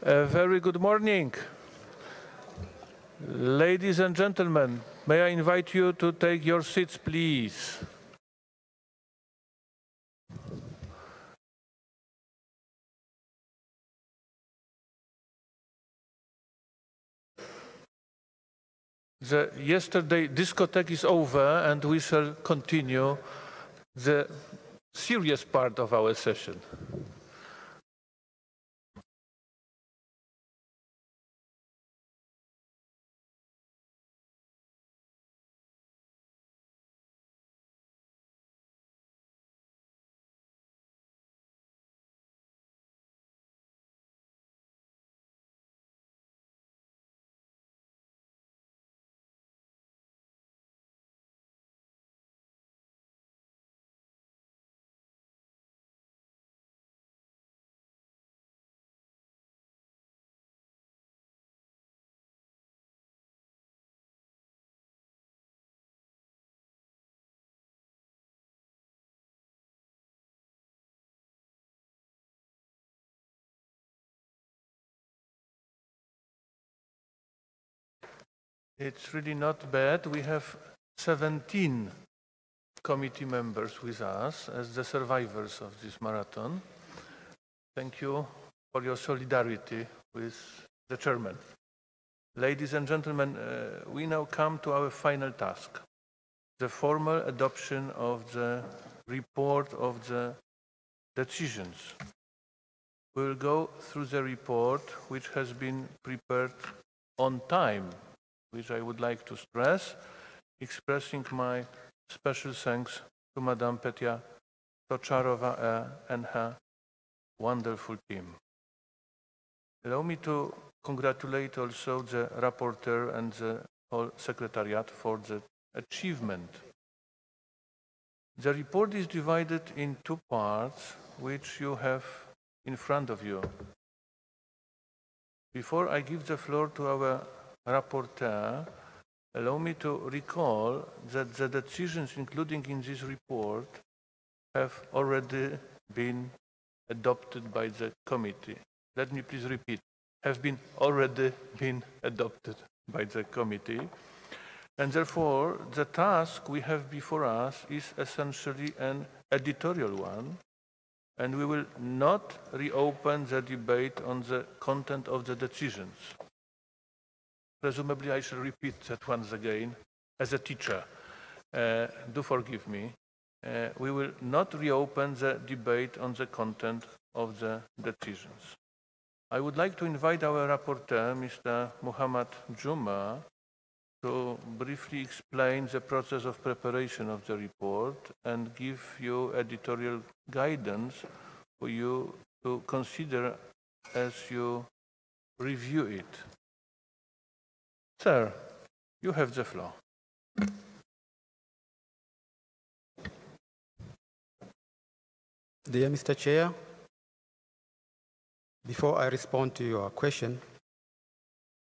A very good morning. Ladies and gentlemen, may I invite you to take your seats, please. The yesterday discotheque is over and we shall continue the serious part of our session. It's really not bad. We have 17 committee members with us as the survivors of this marathon. Thank you for your solidarity with the chairman. Ladies and gentlemen, we now come to our final task, the formal adoption of the report of the decisions. We will go through the report, which has been prepared on time, which I would like to stress, expressing my special thanks to Madame Petya Tocharova and her wonderful team. Allow me to congratulate also the rapporteur and the whole secretariat for the achievement. The report is divided in two parts, which you have in front of you. Before I give the floor to our rapporteur, allow me to recall that the decisions including in this report have already been adopted by the committee. Let me please repeat, have been already been adopted by the committee. And therefore, the task we have before us is essentially an editorial one, and we will not reopen the debate on the content of the decisions. Presumably, I shall repeat that once again as a teacher. Do forgive me. We will not reopen the debate on the content of the decisions. I would like to invite our rapporteur, Mr. Muhammad Juma, to briefly explain the process of preparation of the report and give you editorial guidance for you to consider as you review it. Sir, you have the floor. Dear Mr. Chair, before I respond to your question,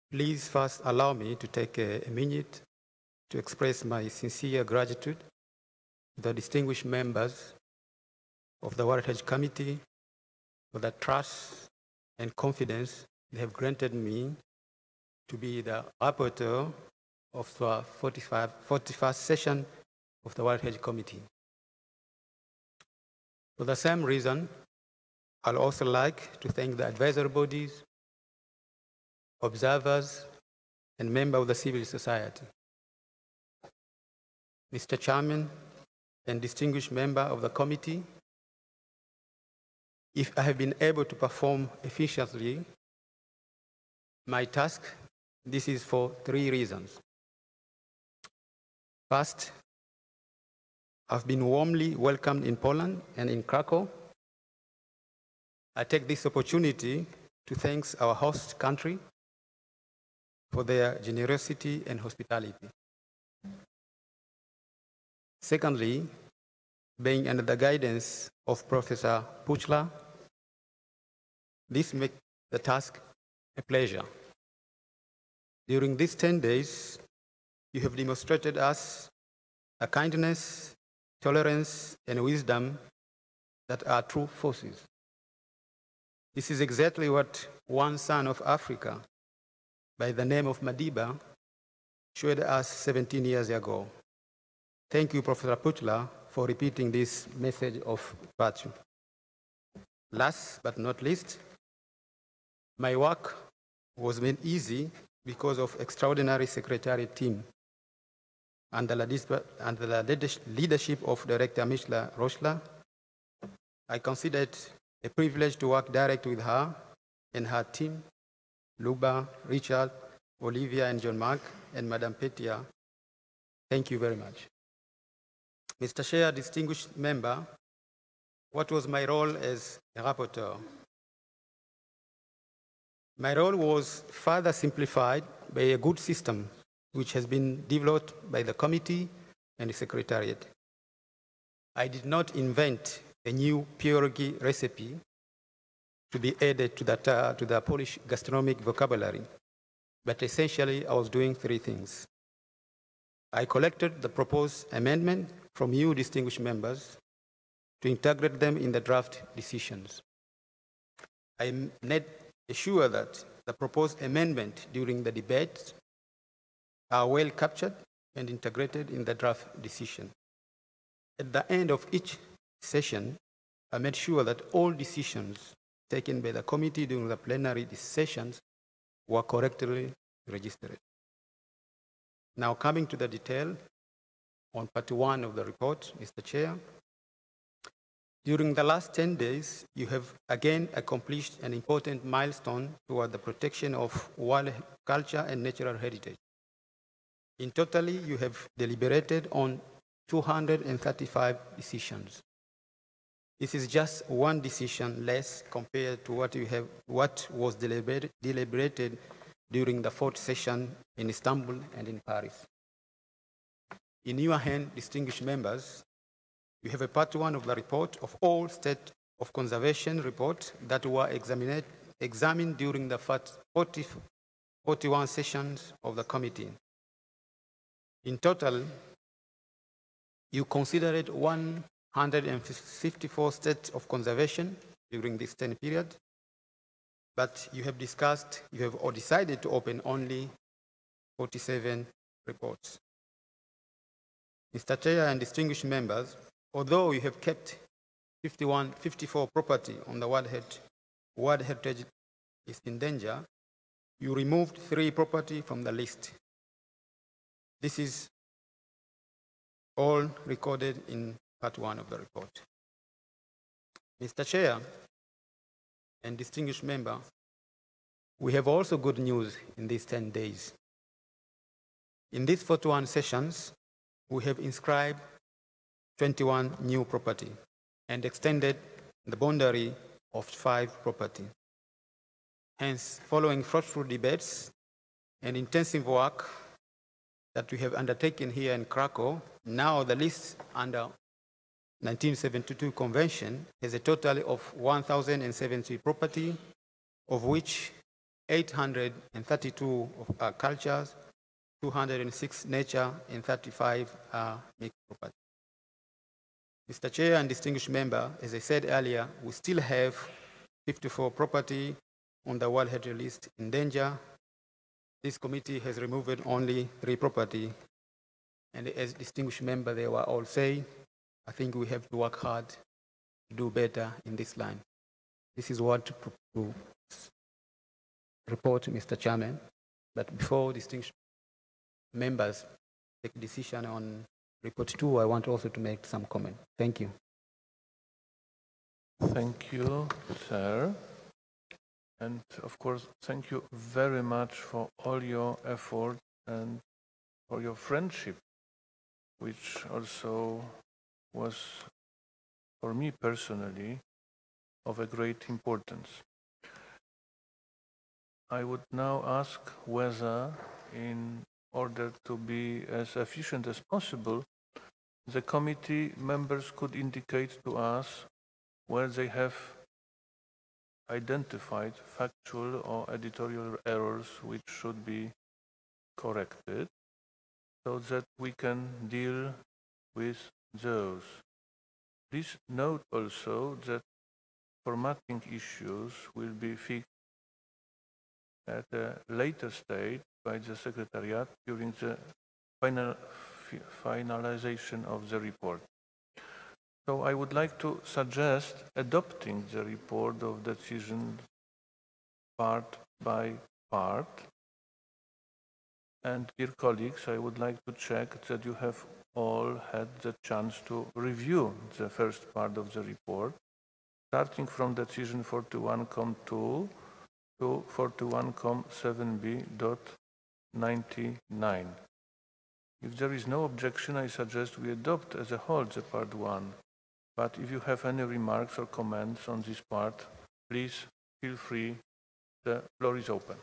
please first allow me to take a minute to express my sincere gratitude to the distinguished members of the World Heritage Committee for the trust and confidence they have granted me to be the rapporteur of the 41st session of the World Heritage Committee. For the same reason, I'd also like to thank the advisory bodies, observers, and members of the civil society. Mr. Chairman and distinguished member of the committee, if I have been able to perform efficiently my task, this is for three reasons. First, I've been warmly welcomed in Poland and in Krakow. I take this opportunity to thank our host country for their generosity and hospitality. Secondly, being under the guidance of Professor Puchla, this makes the task a pleasure. During these 10 days, you have demonstrated us a kindness, tolerance, and wisdom that are true forces. This is exactly what one son of Africa by the name of Madiba showed us 17 years ago. Thank you, Professor Putla, for repeating this message of virtue. Last but not least, my work was made easy because of extraordinary secretariat team under the leadership of Director Mishla Roshla. I consider it a privilege to work directly with her and her team, Luba, Richard, Olivia, and John Mark, and Madame Petia. Thank you very much. Mr. Chair, distinguished member, what was my role as a rapporteur? My role was further simplified by a good system which has been developed by the committee and the secretariat. I did not invent a new pierogi recipe to be added to the Polish gastronomic vocabulary, but essentially I was doing three things. I collected the proposed amendment from you distinguished members to integrate them in the draft decisions. I made sure that the proposed amendment during the debate are well captured and integrated in the draft decision. At the end of each session, I made sure that all decisions taken by the committee during the plenary sessions were correctly registered. Now coming to the detail on part 1 of the report, Mr. Chair. During the last 10 days, you have again accomplished an important milestone toward the protection of world culture and natural heritage. In total, you have deliberated on 235 decisions. This is just one decision less compared to what was deliberated during the 4th session in Istanbul and in Paris. In your hand, distinguished members, you have a part 1 of the report of all state of conservation reports that were examined during the 41 sessions of the committee. In total, you considered 154 states of conservation during this 10 period, but you have decided to open only 47 reports. Mr. Chair and distinguished members, although you have kept 54 property on the World Heritage is in danger, you removed 3 property from the list. This is all recorded in part 1 of the report. Mr. Chair and distinguished member, we have also good news in these 10 days. In these 41 sessions, we have inscribed 21 new property and extended the boundary of 5 property. Hence, following fruitful debates and intensive work that we have undertaken here in Krakow, now the list under 1972 Convention has a total of 1,070 property, of which 832 are cultures, 206 nature, and 35 are mixed property. Mr. Chair and distinguished member, as I said earlier, we still have 54 property on the World Heritage List in danger. This committee has removed only 3 property, and as distinguished member they were all saying, I think we have to work hard to do better in this line. This is what to report, Mr. Chairman. But before distinguished members take decision on report 2, I want also to make some comment. Thank you. Thank you, sir. And of course, thank you very much for all your effort and for your friendship, which also was, for me personally, of a great importance. I would now ask whether, in order to be as efficient as possible, the committee members could indicate to us where they have identified factual or editorial errors which should be corrected, so that we can deal with those. Please note also that formatting issues will be fixed at a later stage by the Secretariat during the finalization of the report. So I would like to suggest adopting the report of decision part by part. And dear colleagues, I would like to check that you have all had the chance to review the first part of the report, starting from decision 41.2 to 41.7b.99. If there is no objection, I suggest we adopt as a whole the part 1. But if you have any remarks or comments on this part, please feel free. The floor is open.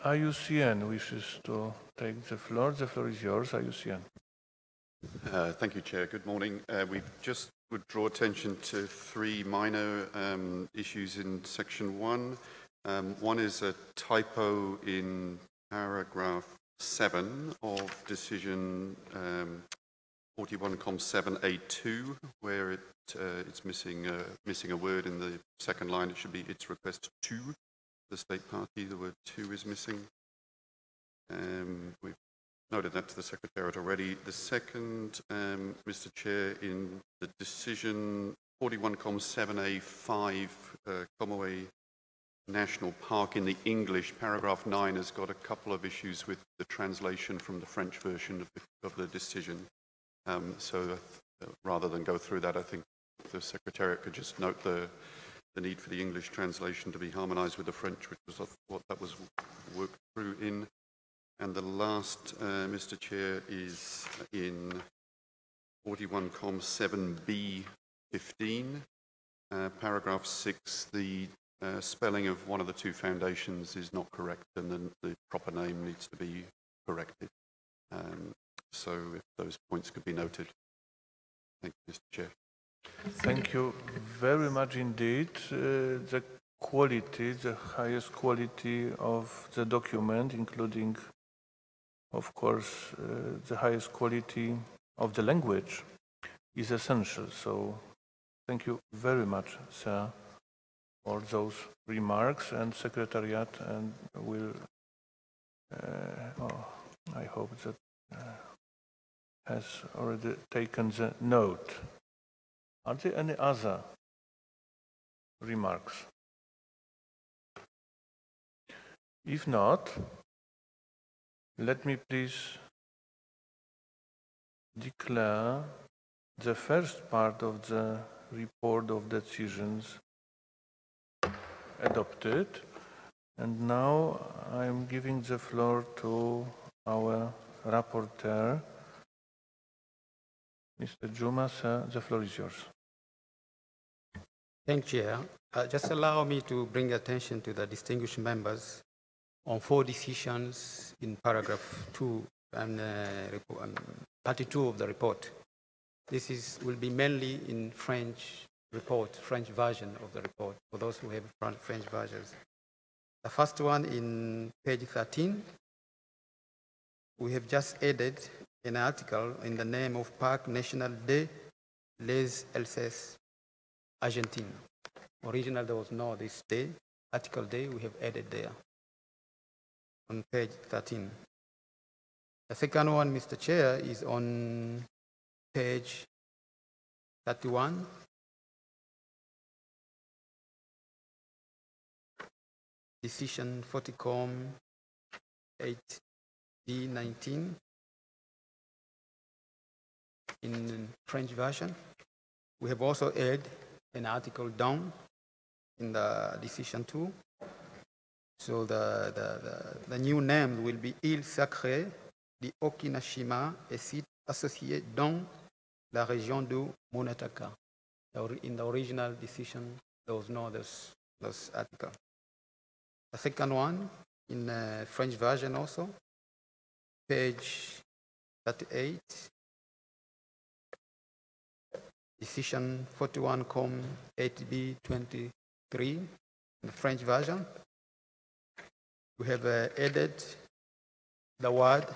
IUCN wishes to take the floor. The floor is yours, IUCN. Thank you, Chair. Good morning. We just would draw attention to three minor issues in Section 1. One is a typo in paragraph 7 of decision 41.7A2, where it's missing a word in the second line. It should be its request to the state party. The word to is missing. We've noted that to the Secretariat already. The second, Mr. Chair, in the decision 41.7A5, Comoé National Park in the English, paragraph 9 has got a couple of issues with the translation from the French version of the decision. So rather than go through that, I think the Secretariat could just note the need for the English translation to be harmonized with the French, which was what that was worked through in. And the last, Mr. Chair, is in 41.7b15, paragraph 6. The spelling of one of the two foundations is not correct, and then the proper name needs to be corrected. So if those points could be noted. Thank you, Mr. Chair. Thank you very much indeed. The quality, the highest quality of the document, including, of course, the highest quality of the language, is essential. So thank you very much, sir, for those remarks, and Secretariat and will, I hope that has already taken the note. Are there any other remarks? If not, let me please declare the first part of the report of decisions adopted. And now I am giving the floor to our rapporteur, Mr. Juma, sir, the floor is yours. Thank you, Chair. Just allow me to bring attention to the distinguished members on 4 decisions in paragraph 2 and part 2 of the report. This will be mainly in French version of the report, for those who have French versions. The first one in page 13, we have just added an article in the name of Parc National de les Alsaces, Argentine. Originally, there was no this day, article day, we have added there on page 13. The second one, Mr. Chair, is on page 31. Decision 40.8D19 in French version. We have also added an article down in the decision 2. So the new name will be Île Sacrée de Okinashima, a site associé dans la région de Munetaka. In the original decision, there was no this article. The second one, in French version also, page 38, decision 41.8B23, in the French version, we have added the word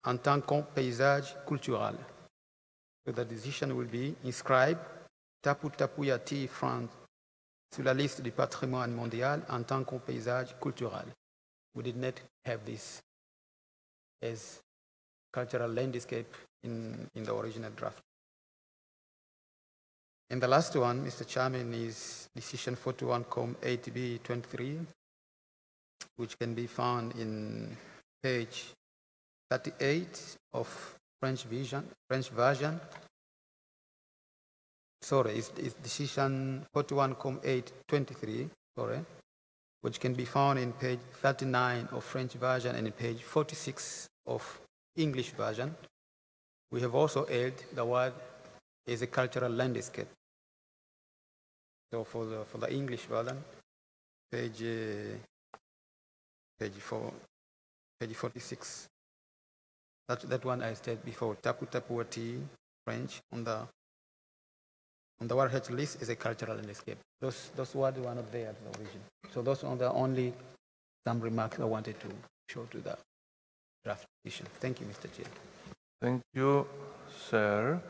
en tant que paysage culturel. So the decision will be inscribe Tapu Tapu Yati France sur la liste du patrimoine mondial en tant que paysage culturel. We did not have this as cultural landscape in the original draft. And the last one, Mr. Chairman, is Decision 41-8B23, which can be found in page 38 of French version. Sorry, it's Decision 41-823, sorry, which can be found in page 39 of French version and in page 46 of English version. We have also added the word as a cultural landscape. So for the English version, page 46. That one I said before. Tapu Tapuati French on the WRH list is a cultural landscape. Those words were not there in the original. So those are the only some remarks I wanted to show to the draft edition. Thank you, Mr. Chair. Thank you, sir.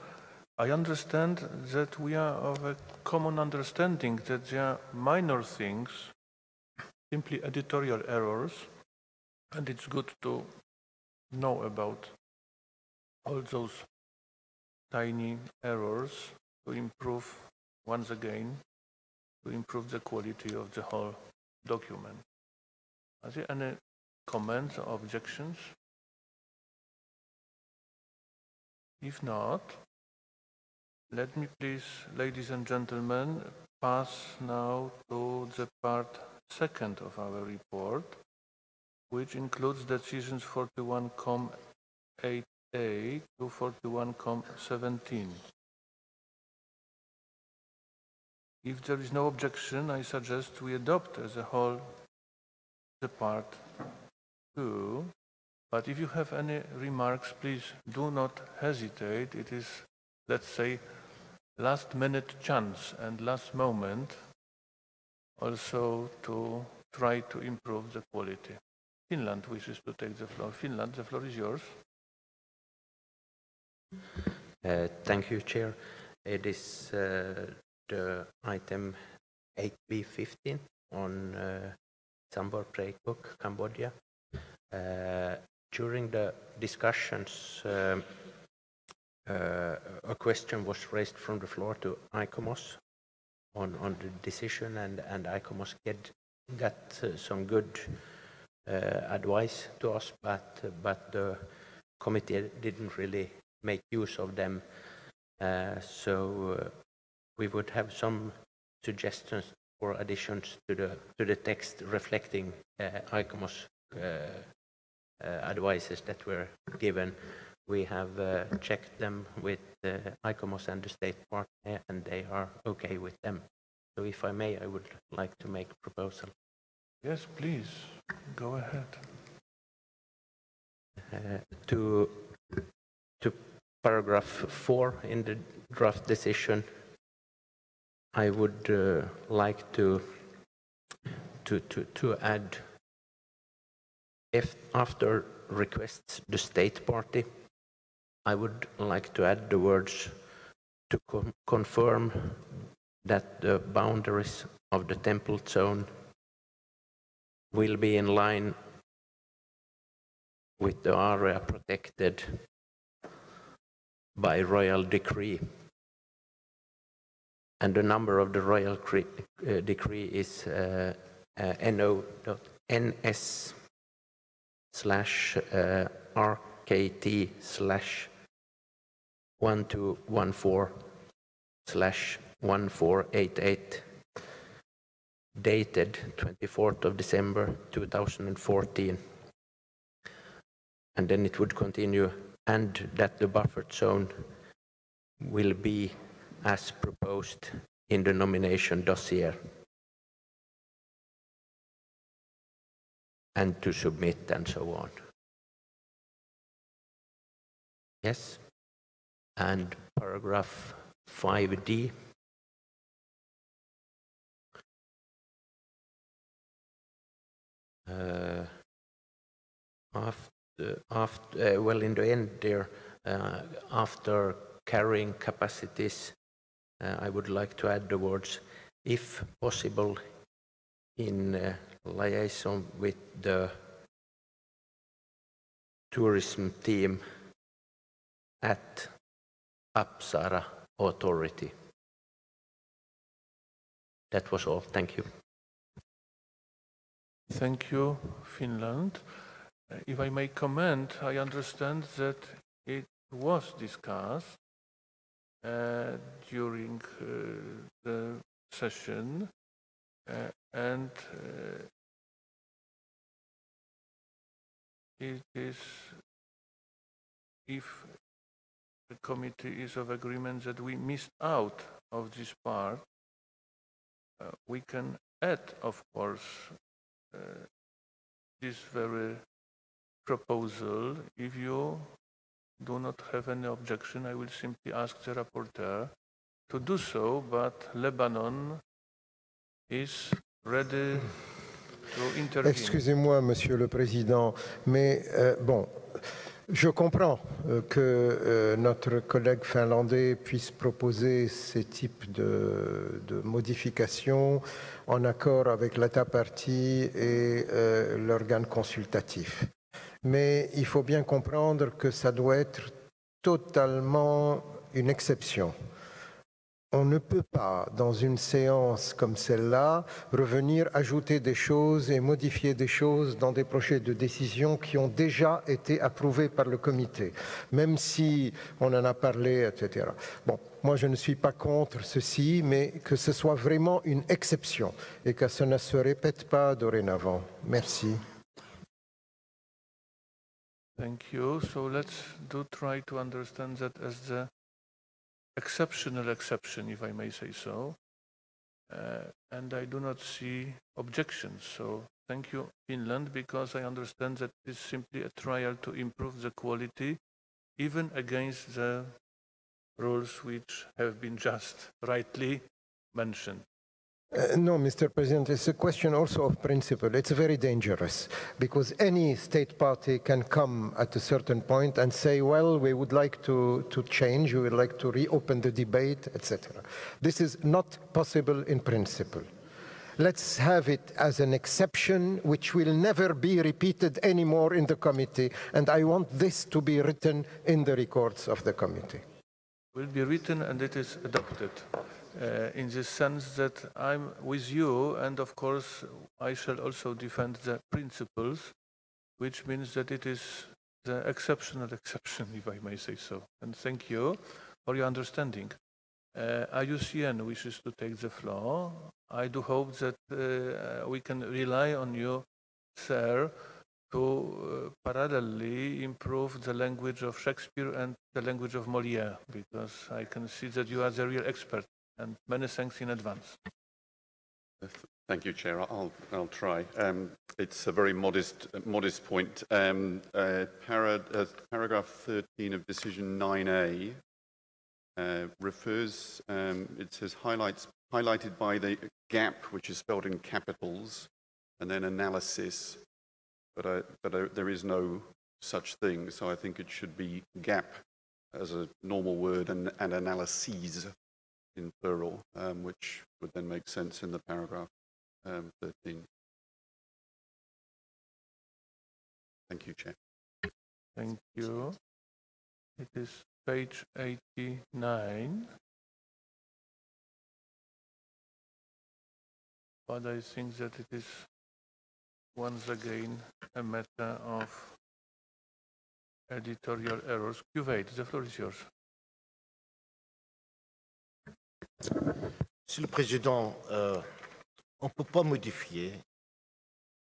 I understand that we are of a common understanding that there are minor things, simply editorial errors, and it's good to know about all those tiny errors to improve, once again, to improve the quality of the whole document. Are there any comments or objections? If not, let me please, ladies and gentlemen, pass now to the part second of our report, which includes decisions 41-8A to 41-17. If there is no objection, I suggest we adopt as a whole the part 2. But if you have any remarks, please do not hesitate. It is, let's say, last-minute chance and last moment also to try to improve the quality. Finland wishes to take the floor. Finland, the floor is yours. Thank you, Chair. It is the item 8B15 on Sambor Praekuk, Cambodia. During the discussions, a question was raised from the floor to ICOMOS on the decision, and ICOMOS got some good advice to us, but the committee didn't really make use of them. So we would have some suggestions or additions to the text reflecting ICOMOS advices that were given. We have checked them with ICOMOS and the state partner, and they are okay with them. So if I may, I would like to make a proposal. Yes, please, go ahead. To paragraph 4 in the draft decision, I would like to add, if after requests the state party, I would like to add the words to confirm that the boundaries of the temple zone will be in line with the area protected by royal decree. And the number of the royal decree is NO.NS/RKT/1214/1488, dated 24th of December 2014. And then it would continue, and that the buffer zone will be as proposed in the nomination dossier, and to submit and so on. Yes. And paragraph 5D. well, in the end there, after carrying capacities, I would like to add the words, if possible, in liaison with the tourism team at Apsara authority. That was all. Thank you. Thank you, Finland. If I may comment, I understand that it was discussed during the session and it is, if the committee is of agreement that we missed out of this part, we can add, of course, this very proposal. If you do not have any objection, I will simply ask the rapporteur to do so, but Lebanon is ready to intervene. Excusez-moi, Monsieur le Président, mais bon, je comprends que notre collègue finlandais puisse proposer ces types de modifications en accord avec l'État partie et l'organe consultatif. Mais il faut bien comprendre que ça doit être totalement une exception. On ne peut pas, dans une séance comme celle-là, revenir ajouter des choses et modifier des choses dans des projets de décision qui ont déjà été approuvés par le comité, même si on en a parlé, etc. Bon, moi je ne suis pas contre ceci, mais que ce soit vraiment une exception et que ça ne se répète pas dorénavant. Merci. Thank you. So let's try to understand that as the exceptional exception, if I may say so. And I do not see objections. So thank you, Finland, because I understand that it's simply a trial to improve the quality, even against the rules which have been just rightly mentioned. No, Mr. President, it's a question also of principle. It's very dangerous because any state party can come at a certain point and say, well, we would like to change, we would like to reopen the debate, etc. This is not possible in principle. Let's have it as an exception which will never be repeated anymore in the committee, and I want this to be written in the records of the committee. Will be written and it is adopted. In the sense that I'm with you, and of course I shall also defend the principles, which means that it is the exceptional exception, if I may say so. And thank you for your understanding. IUCN wishes to take the floor. I do hope that we can rely on you, sir, to parallelly improve the language of Shakespeare and the language of Molière, because I can see that you are the real expert. And many thanks in advance. Thank you, Chair. I'll try. It's a very modest point. Paragraph 13 of Decision 9A refers. It says highlighted by the gap, which is spelled in capitals, and then analysis. But there is no such thing. So I think it should be gap as a normal word and analyses in plural, which would then make sense in the paragraph 13. Thank you, Chair. Thank you. It is page 89. But I think that it is once again a matter of editorial errors. Q8, the floor is yours. Monsieur le Président, on ne peut pas modifier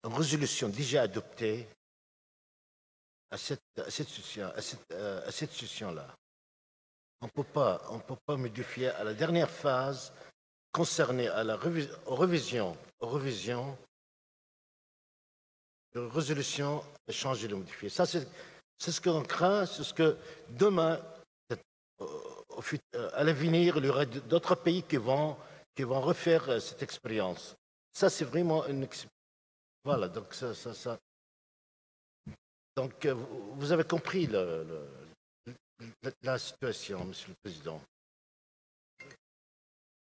une résolution déjà adoptée à cette session-là. On ne peut pas modifier à la dernière phase concernée à la révision de résolution changer de modifier. Ça, c'est ce qu'on craint, c'est ce que demain, à l'avenir, il y aura d'autres pays qui vont refaire cette expérience. Ça, c'est vraiment Voilà, donc Donc, vous avez compris la situation, Monsieur le Président.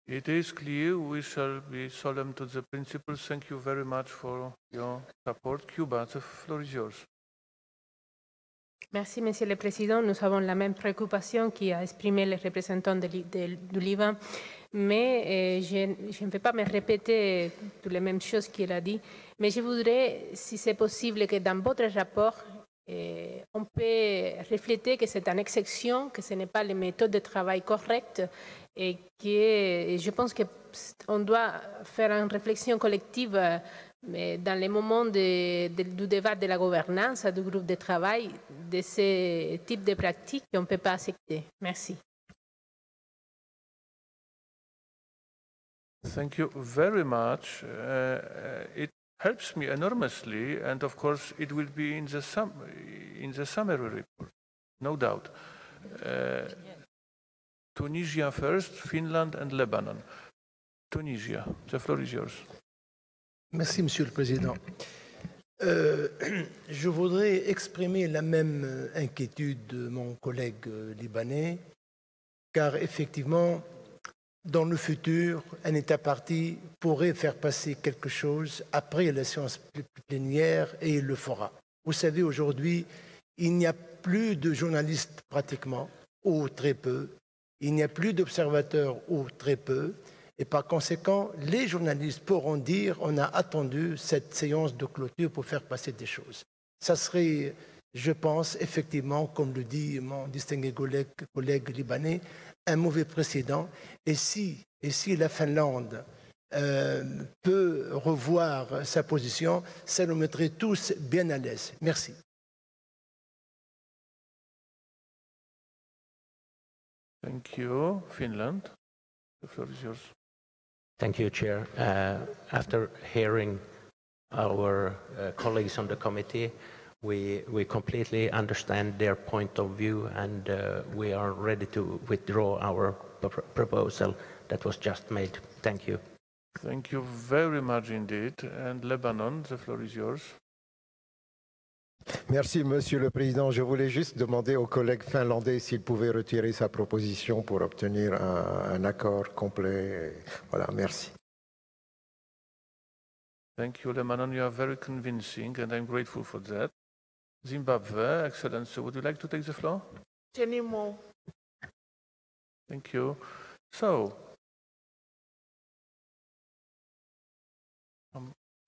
It is clear. We shall be solemn to the principles. Thank you very much for your support. Cuba, the floor is yours. Merci, Monsieur le Président. Nous avons la même préoccupation qu'a exprimé le représentant du Liban, mais je ne vais pas me répéter toutes les mêmes choses qu'il a dit, mais je voudrais, si c'est possible, que dans votre rapport, on peut refléter que c'est une exception, que ce n'est pas les méthodes de travail correctes et que je pense qu'on doit faire une réflexion collective mais dans les moments du débat de la gouvernance, du groupe de travail, de ce type de pratiques qu'on ne peut pas accepter. Merci. Thank you very much. It helps me enormously, and of course it will be in the summary report, no doubt. Tunisia first, Finland and Lebanon. Tunisia, the floor is yours. Merci, Monsieur le Président. Je voudrais exprimer la même inquiétude de mon collègue libanais, car effectivement, dans le futur, un État parti pourrait faire passer quelque chose après la séance plénière et il le fera. Vous savez, aujourd'hui, il n'y a plus de journalistes pratiquement, ou très peu. Il n'y a plus d'observateurs, ou très peu. Et par conséquent, les journalistes pourront dire on a attendu cette séance de clôture pour faire passer des choses. Ça serait, je pense, effectivement, comme le dit mon distingué collègue libanais, un mauvais précédent. Et si la Finlande peut revoir sa position, ça nous mettrait tous bien à l'aise. Merci. Thank you. Finland, the floor is yours. Thank you, Chair. After hearing our colleagues on the committee, we completely understand their point of view, and we are ready to withdraw our proposal that was just made. Thank you. Thank you very much indeed. And Lebanon, the floor is yours. Merci, Monsieur le Président. Je voulais juste demander au collègue finlandais s'il pouvait retirer sa proposition pour obtenir un accord complet. Voilà, merci. Thank you, Lebanon. You are very convincing, and I'm grateful for that. Zimbabwe, Excellency, would you like to take the floor? Anymore. Thank you. So,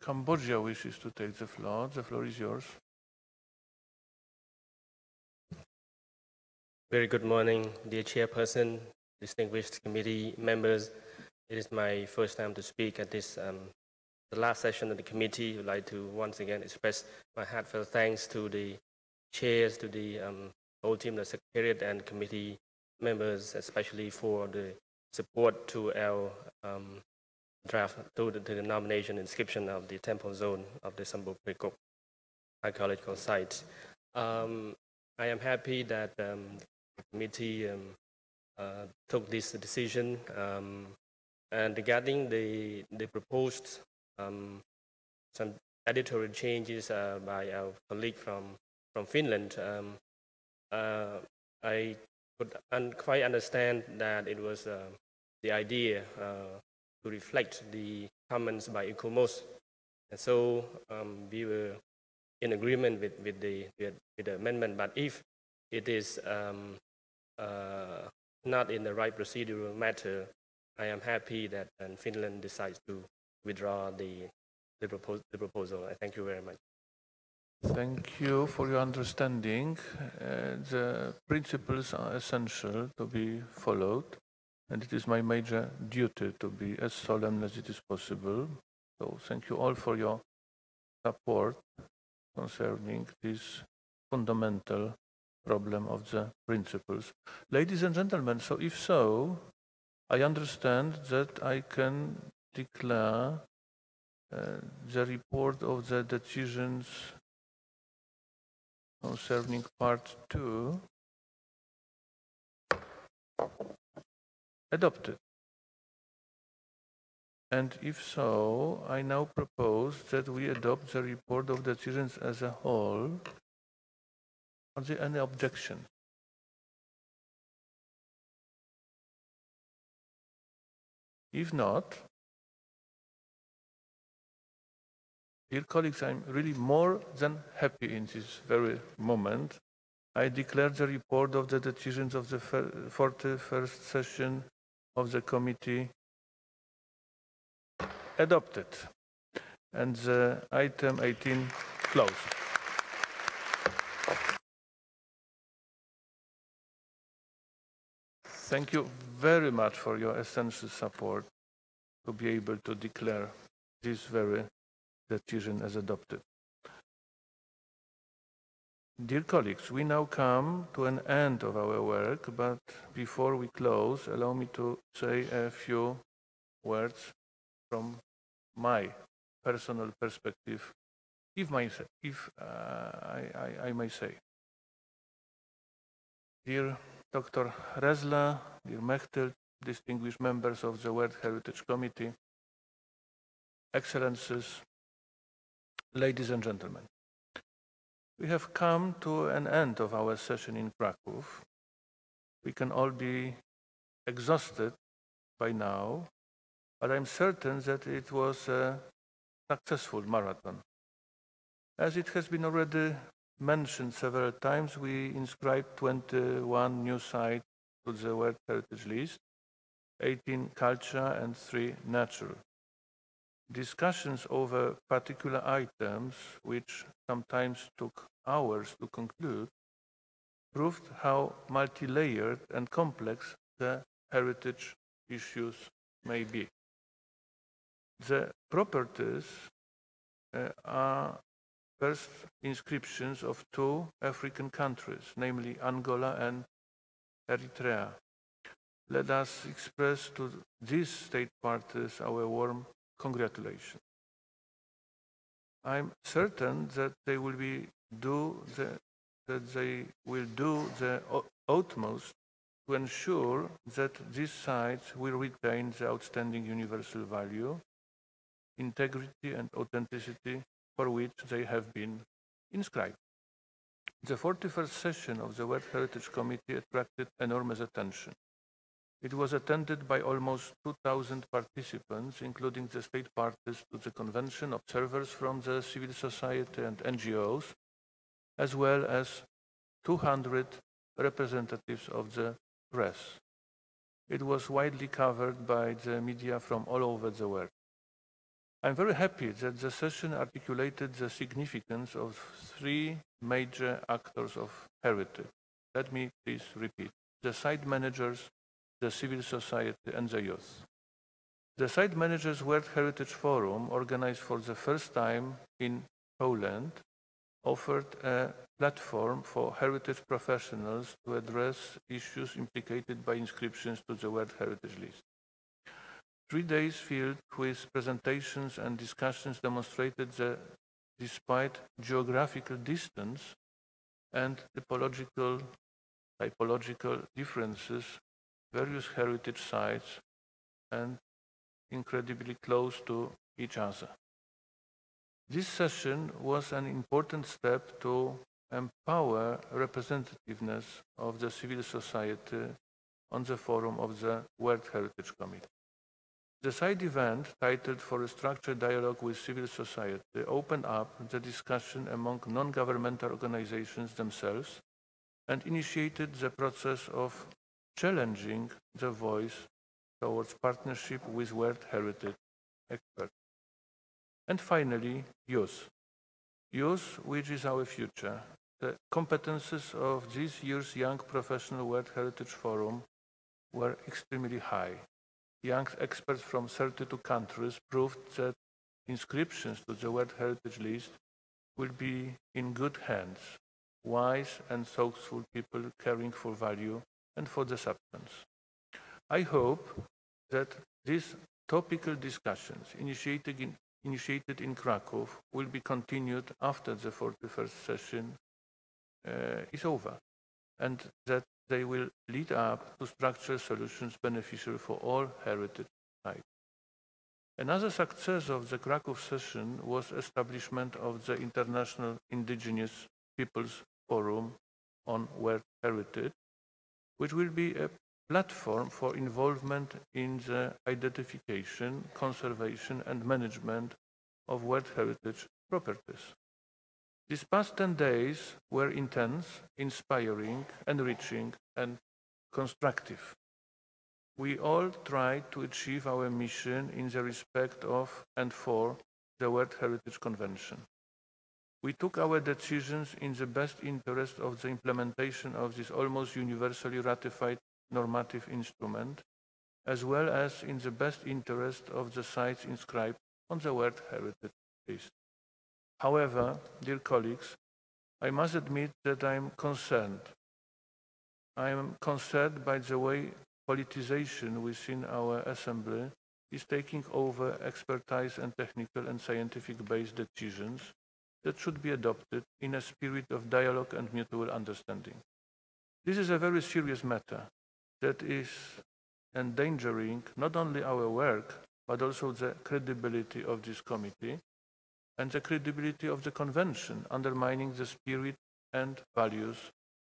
Cambodia wishes to take the floor. The floor is yours. Very good morning, dear Chairperson, distinguished committee members. It is my first time to speak at this the last session of the committee. I would like to once again express my heartfelt thanks to the chairs, to the whole team, the secretariat and committee members, especially for the support to our draft, to the nomination inscription of the temple zone of the Sambo Krakow archaeological site. I am happy that the committee took this decision. And regarding the proposed some editorial changes by our colleague from Finland, I could quite understand that it was the idea to reflect the comments by ICOMOS. And so we were in agreement with the amendment, but if it is not in the right procedural matter, I am happy that Finland decides to withdraw the proposal. I thank you very much. Thank you for your understanding. The principles are essential to be followed, and it is my major duty to be as solemn as it is possible. So thank you all for your support concerning this fundamental problem of the principles. Ladies and gentlemen, so if so, I understand that I can declare the report of the decisions concerning part 2 adopted. And if so, I now propose that we adopt the report of decisions as a whole. Are there any objections? If not, dear colleagues, I'm really more than happy in this very moment. I declare the report of the decisions of the 41st session of the committee adopted, and the item 18 closed. Thank you very much for your essential support to be able to declare this very decision as adopted. Dear colleagues, we now come to an end of our work, but before we close, allow me to say a few words from my personal perspective, if I may say. Dear Dr. Rezla, dear Mechthild, distinguished members of the World Heritage Committee, Excellencies, ladies and gentlemen, we have come to an end of our session in Krakow. We can all be exhausted by now, but I'm certain that it was a successful marathon. As it has been already mentioned several times, we inscribed 21 new sites to the World Heritage List, 18 culture and 3 natural. Discussions over particular items, which sometimes took hours to conclude, proved how multi-layered and complex the heritage issues may be. The properties are first inscriptions of 2 African countries, namely Angola and Eritrea. Let us express to these state parties our warm congratulations. I'm certain that they will do the utmost to ensure that these sites will retain the outstanding universal value, integrity and authenticity for which they have been inscribed. The 41st session of the World Heritage Committee attracted enormous attention. It was attended by almost 2,000 participants, including the state parties to the convention, observers from the civil society and NGOs, as well as 200 representatives of the press. It was widely covered by the media from all over the world. I'm very happy that the session articulated the significance of 3 major actors of heritage. Let me please repeat: the site managers, the civil society and the youth. The Site Managers World Heritage Forum, organized for the first time in Poland, offered a platform for heritage professionals to address issues implicated by inscriptions to the World Heritage List. 3 days filled with presentations and discussions demonstrated that despite geographical distance and typological differences, various heritage sites and incredibly close to each other. This session was an important step to empower representativeness of the civil society on the forum of the World Heritage Committee. The side event, titled "For a Structured Dialogue with Civil Society," opened up the discussion among non-governmental organizations themselves and initiated the process of challenging the voice towards partnership with World Heritage experts. And finally, youth. Youth, which is our future. The competences of this year's Young Professional World Heritage Forum were extremely high. Young experts from 32 countries proved that inscriptions to the World Heritage List will be in good hands, wise and thoughtful people caring for value and for the substance. I hope that these topical discussions initiated in Krakow will be continued after the 41st session is over, and that they will lead up to structured solutions beneficial for all heritage sites. Another success of the Krakow session was establishment of the International Indigenous Peoples Forum on World Heritage, which will be a platform for involvement in the identification, conservation and management of World Heritage properties. These past 10 days were intense, inspiring, enriching and constructive. We all tried to achieve our mission in the respect of and for the World Heritage Convention. We took our decisions in the best interest of the implementation of this almost universally ratified normative instrument, as well as in the best interest of the sites inscribed on the World Heritage List. However, dear colleagues, I must admit that I am concerned. I am concerned by the way politicization within our Assembly is taking over expertise and technical and scientific-based decisions that should be adopted in a spirit of dialogue and mutual understanding. This is a very serious matter that is endangering not only our work, but also the credibility of this committee and the credibility of the Convention, undermining the spirit and values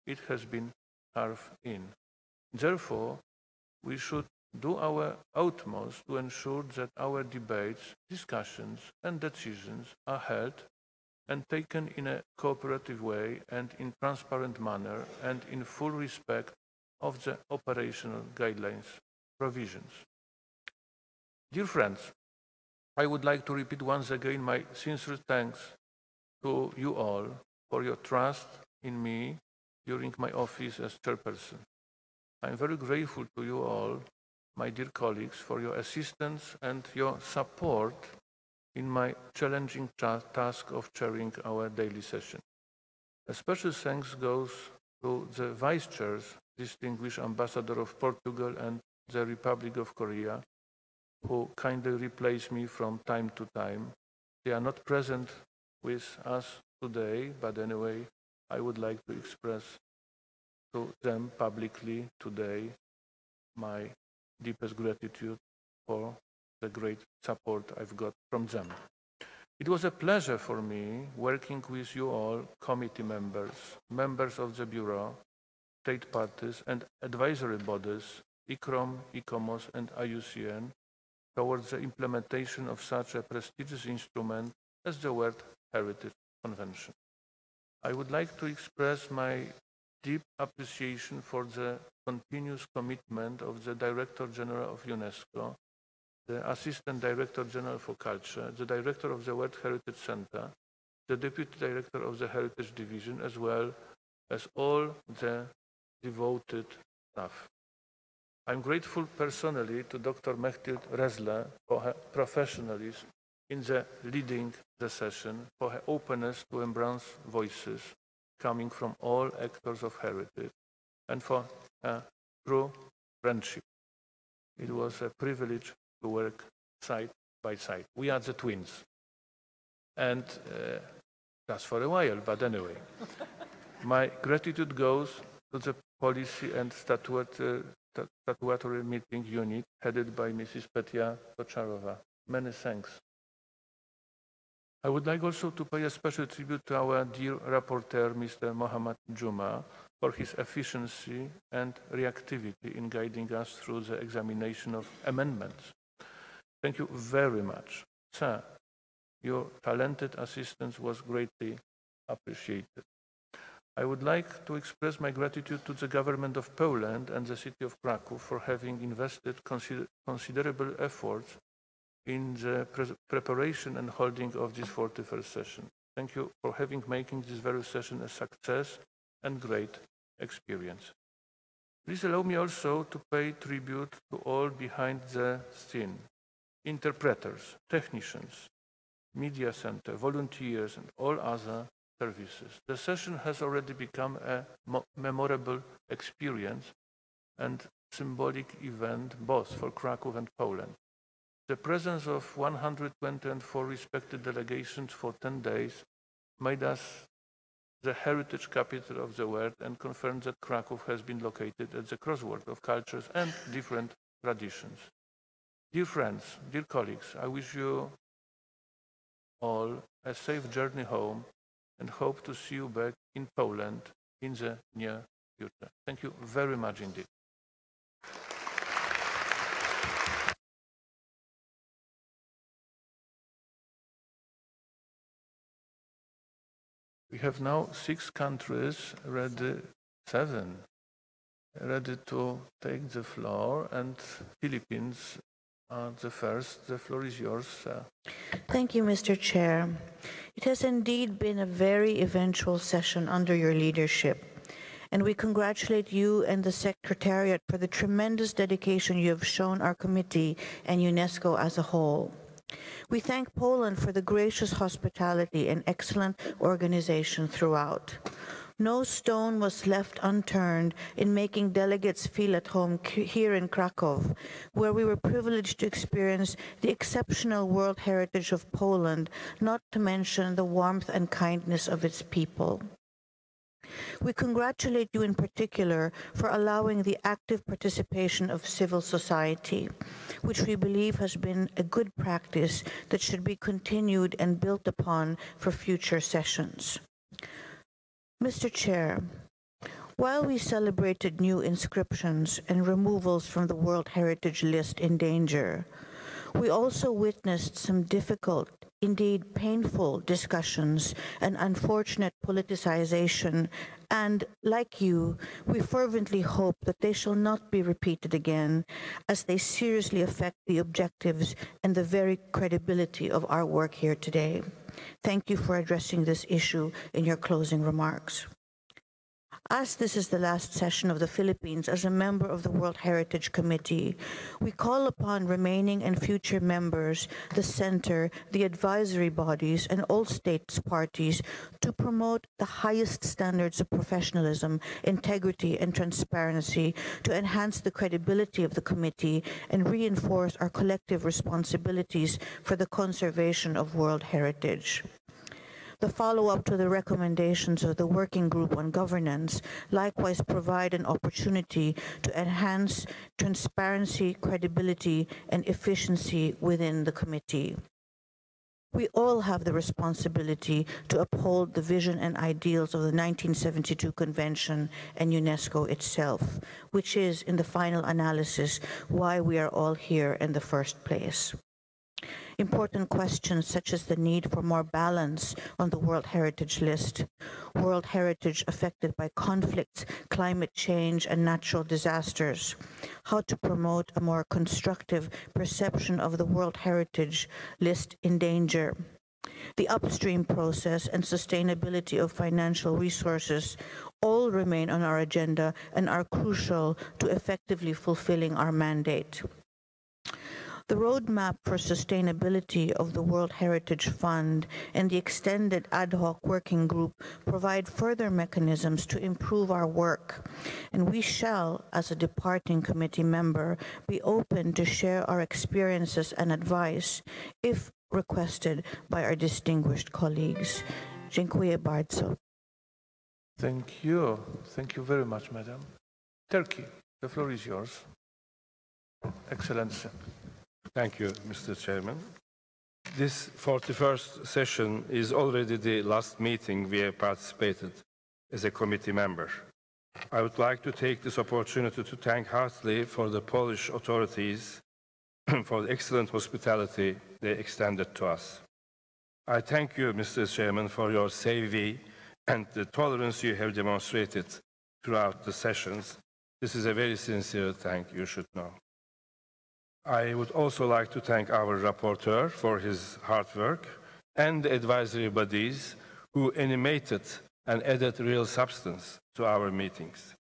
it has been carved in. Therefore, we should do our utmost to ensure that our debates, discussions and decisions are held and taken in a cooperative way and in transparent manner and in full respect of the operational guidelines provisions. Dear friends, I would like to repeat once again my sincere thanks to you all for your trust in me during my office as chairperson. I am very grateful to you all, my dear colleagues, for your assistance and your support in my challenging task of chairing our daily session. A special thanks goes to the Vice Chairs, distinguished Ambassador of Portugal and the Republic of Korea, who kindly replace me from time to time. They are not present with us today, but anyway, I would like to express to them publicly today my deepest gratitude for the great support I've got from them. It was a pleasure for me working with you all, committee members, members of the Bureau, state parties and advisory bodies, ICROM, ICOMOS and IUCN, towards the implementation of such a prestigious instrument as the World Heritage Convention. I would like to express my deep appreciation for the continuous commitment of the Director General of UNESCO, the Assistant Director General for Culture, the Director of the World Heritage Center, the Deputy Director of the Heritage Division, as well as all the devoted staff. I'm grateful personally to Dr. Mechthild Resler for her professionalism in leading the session, for her openness to embrace voices coming from all actors of heritage, and for her true friendship. It was a privilege to work side by side. We are the twins. And just for a while, but anyway. My gratitude goes to the Policy and Statutory Meeting Unit headed by Mrs. Petya Tocharova. Many thanks. I would like also to pay a special tribute to our dear rapporteur, Mr. Mohammad Juma, for his efficiency and reactivity in guiding us through the examination of amendments. Thank you very much. Sir, your talented assistance was greatly appreciated. I would like to express my gratitude to the government of Poland and the city of Krakow for having invested considerable efforts in the preparation and holding of this 41st session. Thank you for making this very session a success and great experience. Please allow me also to pay tribute to all behind the scene, interpreters, technicians, media center, volunteers, and all other services. The session has already become a memorable experience and symbolic event both for Krakow and Poland. The presence of 124 respected delegations for 10 days made us the heritage capital of the world and confirmed that Krakow has been located at the crossroads of cultures and different traditions. Dear friends, dear colleagues, I wish you all a safe journey home and hope to see you back in Poland in the near future. Thank you very much indeed. We have now 6 countries ready, 7, ready to take the floor, and Philippines are the first. The floor is yours, sir. Thank you, Mr. Chair. It has indeed been a very eventful session under your leadership, and we congratulate you and the Secretariat for the tremendous dedication you have shown our committee and UNESCO as a whole. We thank Poland for the gracious hospitality and excellent organization throughout. No stone was left unturned in making delegates feel at home here in Krakow, where we were privileged to experience the exceptional world heritage of Poland, not to mention the warmth and kindness of its people. We congratulate you in particular for allowing the active participation of civil society, which we believe has been a good practice that should be continued and built upon for future sessions. Mr. Chair, while we celebrated new inscriptions and removals from the World Heritage List in danger, we also witnessed some difficult, indeed painful discussions and unfortunate politicization, and, like you, we fervently hope that they shall not be repeated again, as they seriously affect the objectives and the very credibility of our work here today. Thank you for addressing this issue in your closing remarks. As this is the last session of the Philippines as a member of the World Heritage Committee, we call upon remaining and future members, the Center, the advisory bodies, and all states parties to promote the highest standards of professionalism, integrity, and transparency to enhance the credibility of the committee and reinforce our collective responsibilities for the conservation of world heritage. The follow-up to the recommendations of the Working Group on Governance likewise provide an opportunity to enhance transparency, credibility, and efficiency within the committee. We all have the responsibility to uphold the vision and ideals of the 1972 Convention and UNESCO itself, which is, in the final analysis, why we are all here in the first place. Important questions such as the need for more balance on the World Heritage List, World Heritage affected by conflicts, climate change, and natural disasters, how to promote a more constructive perception of the World Heritage List in danger, the upstream process and sustainability of financial resources all remain on our agenda and are crucial to effectively fulfilling our mandate. The roadmap for sustainability of the World Heritage Fund and the extended ad hoc working group provide further mechanisms to improve our work, and we shall, as a departing committee member, be open to share our experiences and advice if requested by our distinguished colleagues. Dziękuję bardzo. Thank you. Thank you very much, Madam. Turkey, the floor is yours. Excellency. Thank you, Mr. Chairman. This 41st session is already the last meeting we have participated as a committee member. I would like to take this opportunity to thank heartily for the Polish authorities for the excellent hospitality they extended to us. I thank you, Mr. Chairman, for your savvy and the tolerance you have demonstrated throughout the sessions. This is a very sincere thank you should know. I would also like to thank our rapporteur for his hard work and the advisory bodies who animated and added real substance to our meetings.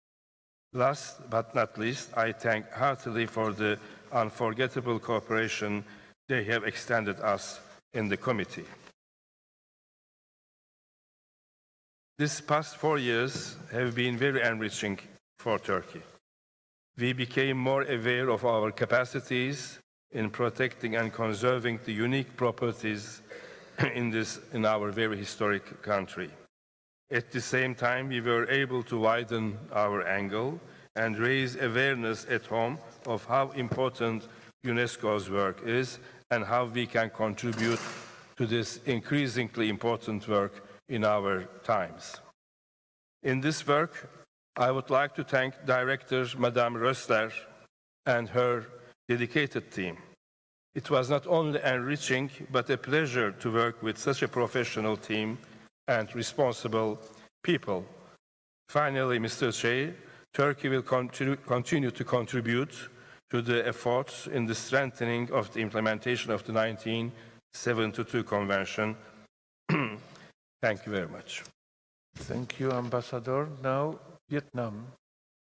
Last but not least, I thank heartily for the unforgettable cooperation they have extended us in the committee. These past 4 years have been very enriching for Turkey. We became more aware of our capacities in protecting and conserving the unique properties in our very historic country. At the same time, we were able to widen our angle and raise awareness at home of how important UNESCO's work is and how we can contribute to this increasingly important work in our times. In this work, I would like to thank Director Madame Rössler and her dedicated team. It was not only enriching, but a pleasure to work with such a professional team and responsible people. Finally, Mr. Chair, Turkey will continue to contribute to the efforts in the strengthening of the implementation of the 1972 Convention. Thank you very much. Thank you, Ambassador. Now, Vietnam.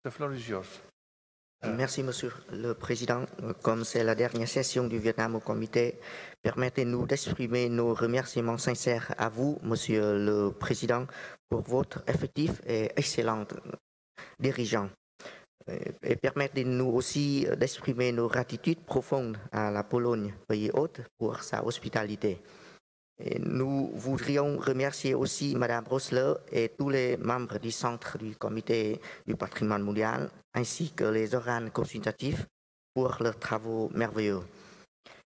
The floor is yours. Merci, Monsieur le Président. Comme c'est la dernière session du Vietnam au comité, permettez-nous d'exprimer nos remerciements sincères à vous, Monsieur le Président, pour votre effectif et excellent dirigeant. Et permettez-nous aussi d'exprimer nos gratitudes profondes à la Pologne, pays hôte, pour sa hospitalité. Et nous voudrions remercier aussi Madame Rössler et tous les membres du Centre du Comité du patrimoine mondial, ainsi que les organes consultatifs pour leurs travaux merveilleux.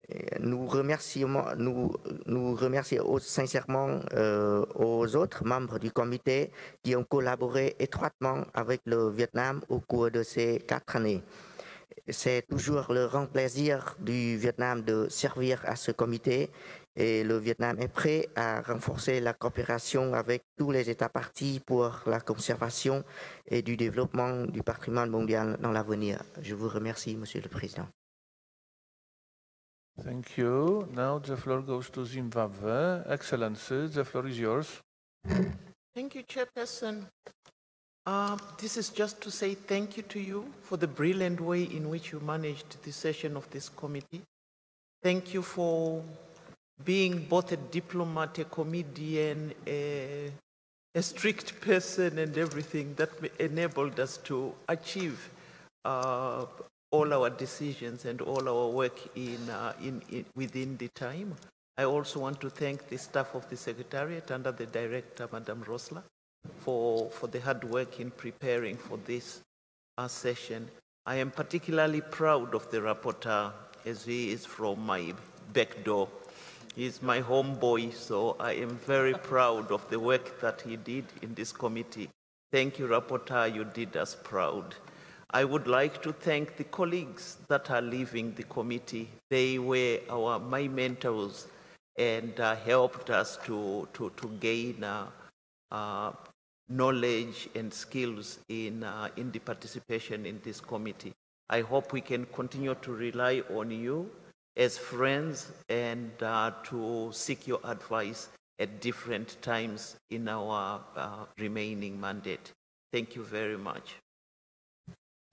Et nous remercions sincèrement aux autres membres du comité qui ont collaboré étroitement avec le Vietnam au cours de ces 4 années. C'est toujours le grand plaisir du Vietnam de servir à ce comité et le Vietnam est prêt à renforcer la coopération avec tous les États parties pour la conservation et du développement du patrimoine mondial dans l'avenir. Je vous remercie, Monsieur le Président. Thank you. Now the floor goes to Zimbabwe. Excellency, the floor is yours. Thank you, Chairperson. This is just to say thank you to you for the brilliant way in which you managed the session of this committee. Thank you for being both a diplomat, a comedian, a strict person and everything that enabled us to achieve all our decisions and all our work within the time. I also want to thank the staff of the Secretariat under the Director, Madame Rössler, for the hard work in preparing for this session. I am particularly proud of the rapporteur, as he is from my back door. He's my homeboy, so I am very proud of the work that he did in this committee. Thank you, rapporteur, you did us proud. I would like to thank the colleagues that are leaving the committee. They were my mentors and helped us to gain knowledge and skills in the participation in this committee. I hope we can continue to rely on you as friends and to seek your advice at different times in our remaining mandate. Thank you very much.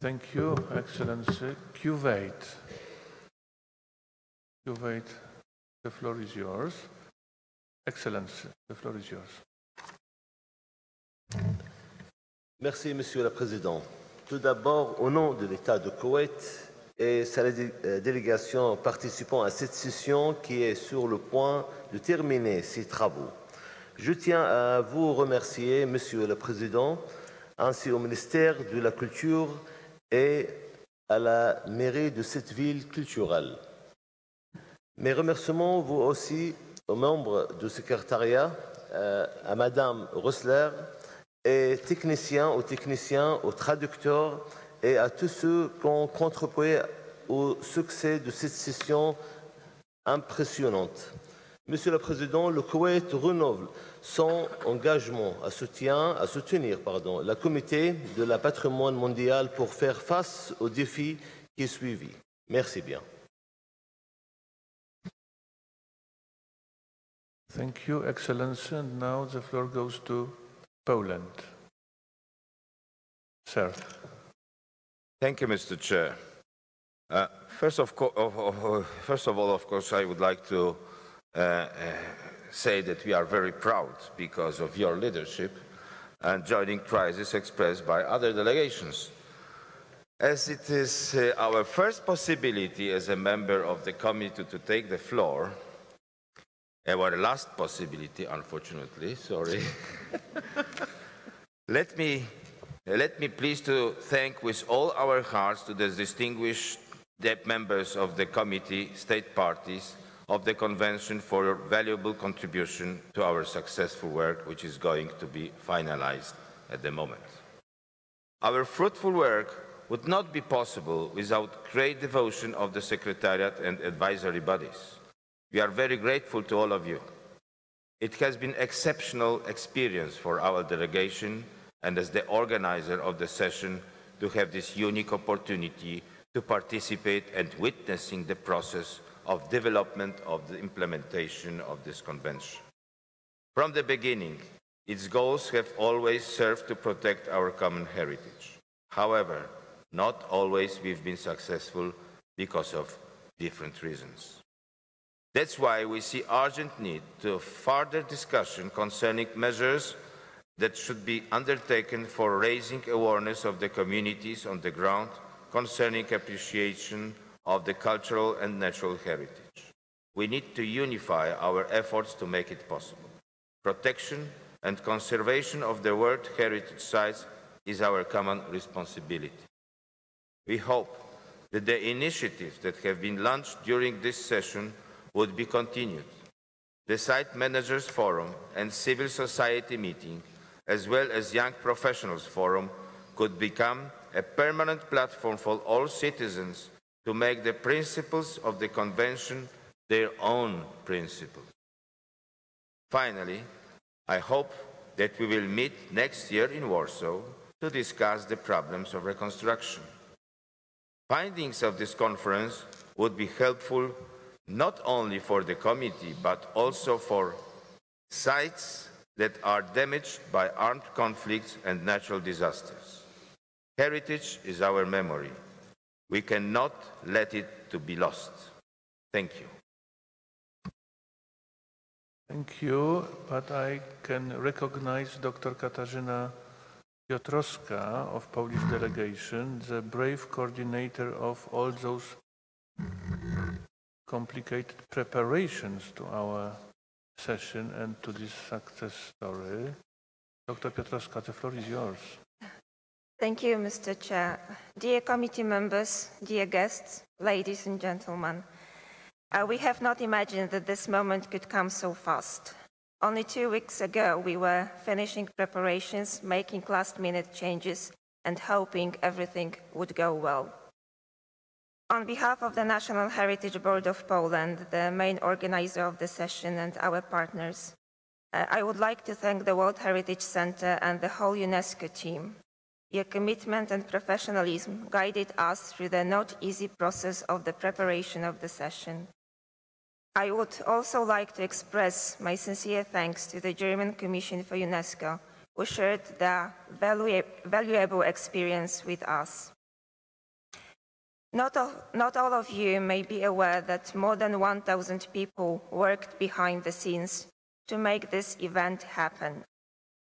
Thank you, Excellency. Kuwait. Kuwait, the floor is yours. Excellency, the floor is yours. Merci, Monsieur le Président. Tout d'abord, au nom de l'État de Koweït et sa délégation participant à cette session qui est sur le point de terminer ses travaux, je tiens à vous remercier, Monsieur le Président, ainsi au ministère de la Culture et à la mairie de cette ville culturelle. Mes remerciements vont aussi aux membres du secrétariat, à Madame Rössler, et aux techniciens, aux traducteurs et à tous ceux qui ont contribué au succès de cette session impressionnante. Monsieur le Président, le Koweït renouvelle son engagement à soutenir la communauté de la patrimoine mondial pour faire face aux défis qui suivent. Merci bien. Thank you, Excellency. And now the floor goes to Poland. Sir. Thank you, Mr. Chair. First of all, of course, I would like to say that we are very proud because of your leadership and joining prizes expressed by other delegations. As it is our first possibility as a member of the committee to take the floor, our last possibility, unfortunately, sorry. Let me please to thank with all our hearts to the distinguished the members of the committee, state parties of the convention for your valuable contribution to our successful work, which is going to be finalized at the moment. Our fruitful work would not be possible without great devotion of the Secretariat and advisory bodies. We are very grateful to all of you. It has been an exceptional experience for our delegation and as the organizer of the session to have this unique opportunity to participate and witnessing the process of development of the implementation of this convention. From the beginning, its goals have always served to protect our common heritage. However, not always we've been successful because of different reasons. That's why we see urgent need to further discussion concerning measures that should be undertaken for raising awareness of the communities on the ground concerning appreciation of the cultural and natural heritage. We need to unify our efforts to make it possible. Protection and conservation of the World Heritage Sites is our common responsibility. We hope that the initiatives that have been launched during this session would be continued. The Site Managers Forum and Civil Society meeting, as well as Young Professionals Forum, could become a permanent platform for all citizens to make the principles of the Convention their own principles. Finally, I hope that we will meet next year in Warsaw to discuss the problems of reconstruction. Findings of this conference would be helpful not only for the committee, but also for sites that are damaged by armed conflicts and natural disasters. Heritage is our memory. We cannot let it to be lost. Thank you. Thank you, but I can recognize Dr. Katarzyna Piotrowska of Polish delegation, the brave coordinator of all those complicated preparations to our session and to this success story. Dr. Piotrowska, the floor is yours. Thank you, Mr. Chair. Dear committee members, dear guests, ladies and gentlemen, we have not imagined that this moment could come so fast. Only 2 weeks ago, we were finishing preparations, making last-minute changes, and hoping everything would go well. On behalf of the National Heritage Board of Poland, the main organizer of the session, and our partners, I would like to thank the World Heritage Center and the whole UNESCO team. Your commitment and professionalism guided us through the not easy process of the preparation of the session. I would also like to express my sincere thanks to the German Commission for UNESCO, who shared their valuable experience with us. Not all of you may be aware that more than 1,000 people worked behind the scenes to make this event happen.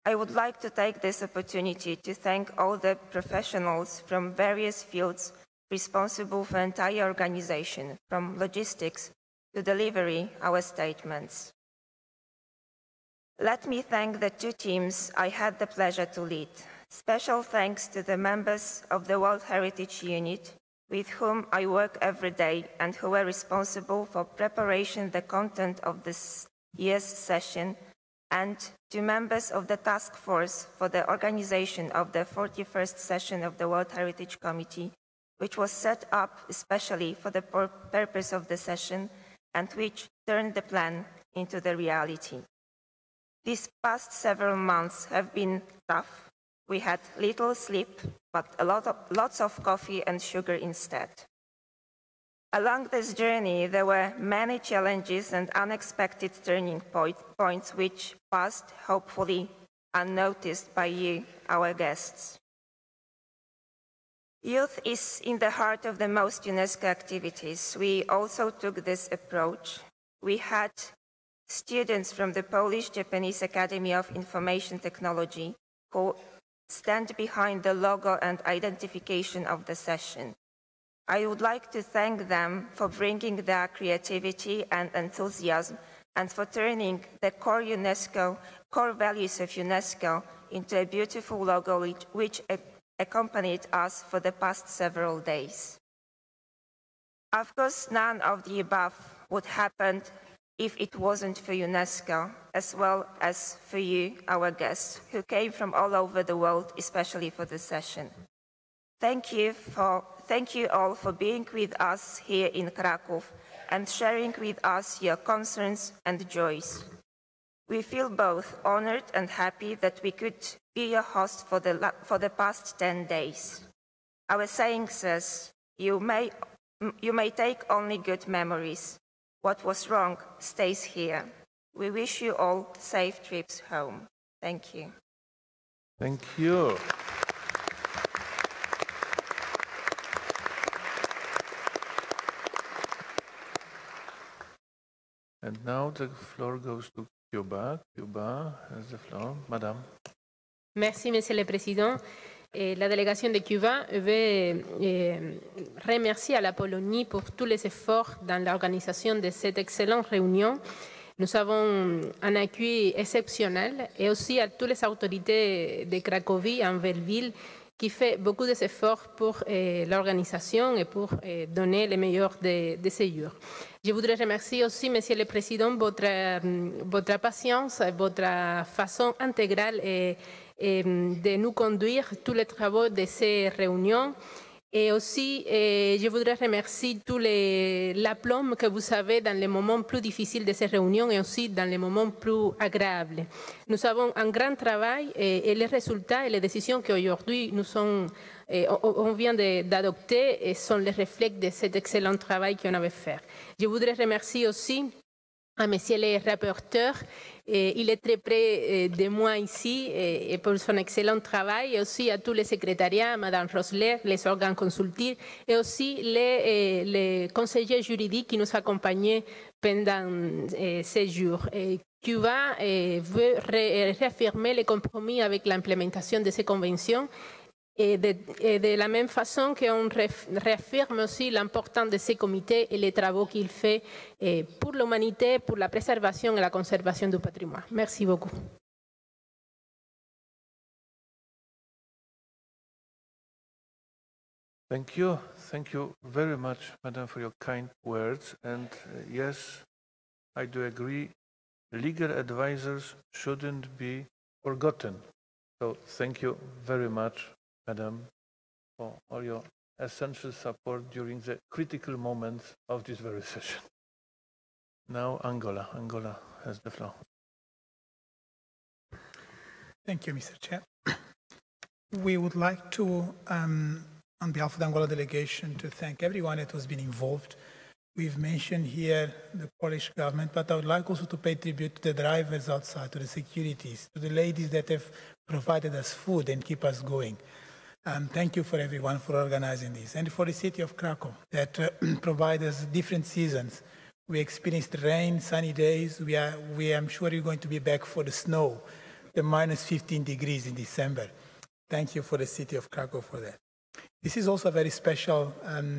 I would like to take this opportunity to thank all the professionals from various fields responsible for the entire organization, from logistics to delivery our statements. Let me thank the 2 teams I had the pleasure to lead. Special thanks to the members of the World Heritage Unit, with whom I work every day and who were responsible for preparation the content of this year's session, and to members of the task force for the organization of the 41st session of the World Heritage Committee, which was set up especially for the purpose of the session and which turned the plan into the reality. These past several months have been tough. We had little sleep, but lots of coffee and sugar instead. Along this journey, there were many challenges and unexpected turning points which passed, hopefully, unnoticed by you, our guests. Youth is in the heart of the most UNESCO activities. We also took this approach. We had students from the Polish-Japanese Academy of Information Technology who stand behind the logo and identification of the session. I would like to thank them for bringing their creativity and enthusiasm and for turning the core values of UNESCO into a beautiful logo which accompanied us for the past several days. Of course, none of the above would happen if it wasn't for UNESCO, as well as for you, our guests, who came from all over the world, especially for this session. Thank you all for being with us here in Krakow and sharing with us your concerns and joys. We feel both honored and happy that we could be your host for the past 10 days. Our saying says, you may take only good memories. What was wrong stays here. We wish you all safe trips home. Thank you. Thank you. And now the floor goes to Cuba. Cuba has the floor. Madame. Merci, Monsieur le Président. La délégation de Cuba veut remercier à la Pologne pour tous les efforts dans l'organisation de cette excellente réunion. Nous avons un accueil exceptionnel et aussi à toutes les autorités de Cracovie en Belleville qui fait beaucoup d'efforts pour l'organisation et pour donner le meilleur des séjours. Je voudrais remercier aussi, Monsieur le Président, votre patience, votre façon intégrale de nous conduire tous les travaux de ces réunions. Et aussi, je voudrais remercier tout l'aplomb que vous avez dans les moments plus difficiles de ces réunions et aussi dans les moments plus agréables. Nous avons un grand travail et les résultats et les décisions qu'aujourd'hui on vient d'adopter sont les reflets de cet excellent travail qu'on avait fait. Je voudrais remercier aussi à Monsieur le rapporteur. Il est très près de moi ici et pour son excellent travail, et aussi à tous les secrétariats, Madame Rosler, les organes consultifs, et aussi les conseillers juridiques qui nous accompagnaient pendant ces jours. Cuba veut réaffirmer les compromis avec l'implémentation de ces conventions. Et de la même façon qu'on réaffirme aussi l'importance de ces comités et les travaux qu'il fait pour l'humanité, pour la préservation et la conservation du patrimoine. Merci beaucoup. Thank you. Thank you very much, Madam, for your kind words. And yes, I do agree, legal advisors shouldn't be forgotten. So thank you very much, Madam, for all your essential support during the critical moments of this very session. Now, Angola. Angola has the floor. Thank you, Mr. Chair. We would like to, on behalf of the Angola delegation, to thank everyone that has been involved. We've mentioned here the Polish government, but I would like also to pay tribute to the drivers outside, to the securities, to the ladies that have provided us food and keep us going. Thank you for everyone for organizing this. And for the city of Krakow that provide us different seasons. We experienced rain, sunny days. I'm sure you're going to be back for the snow, the minus 15 degrees in December. Thank you for the city of Krakow for that. This is also a very special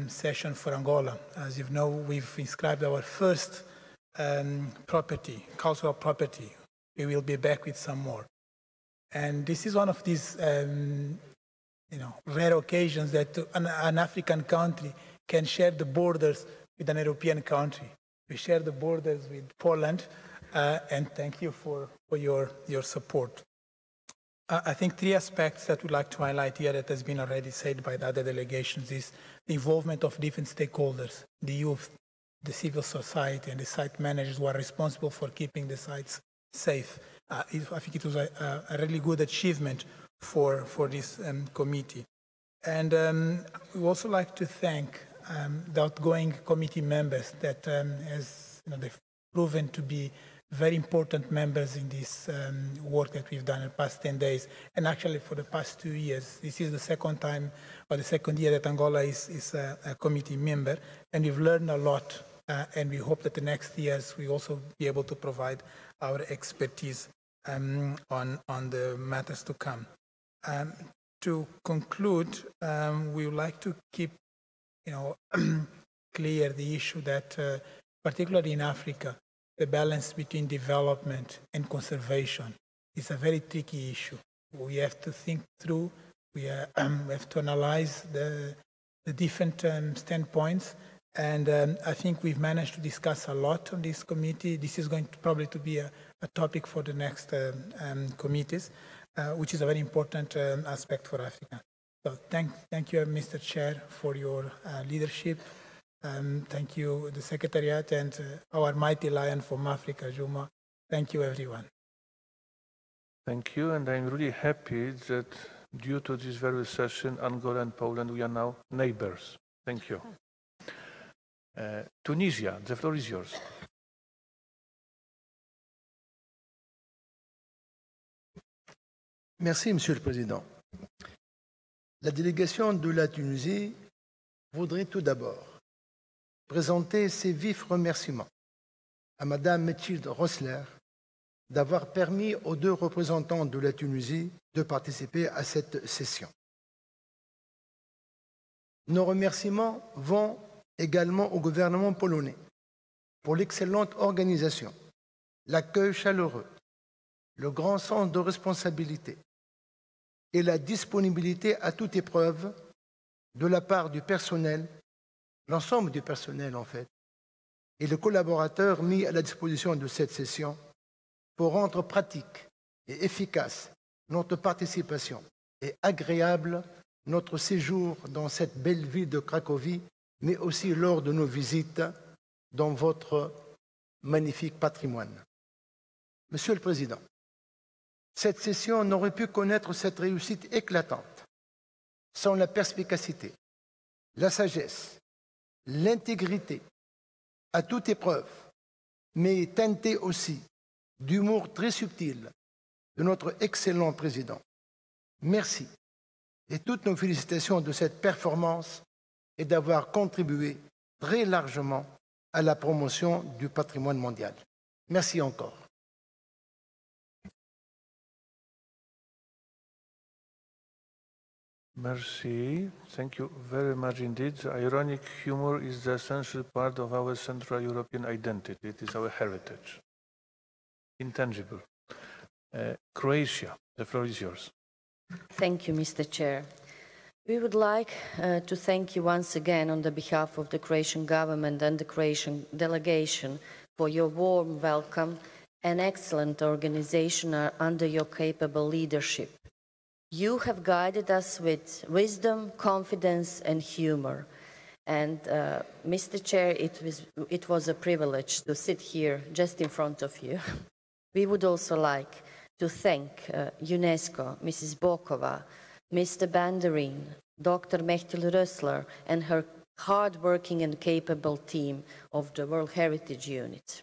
session for Angola. As you know, we've inscribed our first property, cultural property. We will be back with some more. And this is one of these rare occasions that an African country can share the borders with an European country. We share the borders with Poland, and thank you for your support. I think three aspects that we'd like to highlight here that has been already said by the other delegations is the involvement of different stakeholders, the youth, the civil society, and the site managers who are responsible for keeping the sites safe. I think it was a really good achievement for this committee. And we also like to thank the outgoing committee members that they've proven to be very important members in this work that we've done in the past 10 days. And actually for the past 2 years, this is the second time or the second year that Angola is a committee member. And we've learned a lot. And we hope that the next years we also be able to provide our expertise on the matters to come. To conclude, we would like to keep, clear the issue that, particularly in Africa, the balance between development and conservation is a very tricky issue. We have to think through. We have to analyze the different standpoints, And I think we've managed to discuss a lot on this committee. This is going to probably to be a topic for the next committees, which is a very important aspect for Africa. So thank you, Mr. Chair, for your leadership. Thank you, the Secretariat, and our mighty lion from Africa, Juma. Thank you, everyone. Thank you, and I'm really happy that due to this very session, Angola and Poland, we are now neighbors. Thank you. Tunisia, the floor is yours. Merci, Monsieur le Président. La délégation de la Tunisie voudrait tout d'abord présenter ses vifs remerciements à Madame Mechilde Rossler d'avoir permis aux deux représentants de la Tunisie de participer à cette session. Nos remerciements vont également au gouvernement polonais pour l'excellente organisation, l'accueil chaleureux, le grand sens de responsabilité et la disponibilité à toute épreuve de la part du personnel, l'ensemble du personnel en fait, et les collaborateurs mis à la disposition de cette session pour rendre pratique et efficace notre participation et agréable notre séjour dans cette belle ville de Cracovie, mais aussi lors de nos visites dans votre magnifique patrimoine. Monsieur le Président, cette session n'aurait pu connaître cette réussite éclatante sans la perspicacité, la sagesse, l'intégrité, à toute épreuve, mais teintée aussi d'humour très subtil de notre excellent Président. Merci et toutes nos félicitations de cette performance et d'avoir contribué très largement à la promotion du patrimoine mondial. Merci encore. Merci. Thank you very much indeed. The ironic humor is the essential part of our Central European identity. It is our heritage. Intangible. Croatia, the floor is yours. Thank you, Mr. Chair. We would like to thank you once again on the behalf of the Croatian government and the Croatian delegation for your warm welcome and excellent organization under your capable leadership. You have guided us with wisdom, confidence, and humor. And Mr. Chair, it was a privilege to sit here just in front of you. We would also like to thank UNESCO, Mrs. Bokova, Mr. Banderin, Dr. Mechtil Rössler, and her hard-working and capable team of the World Heritage Unit.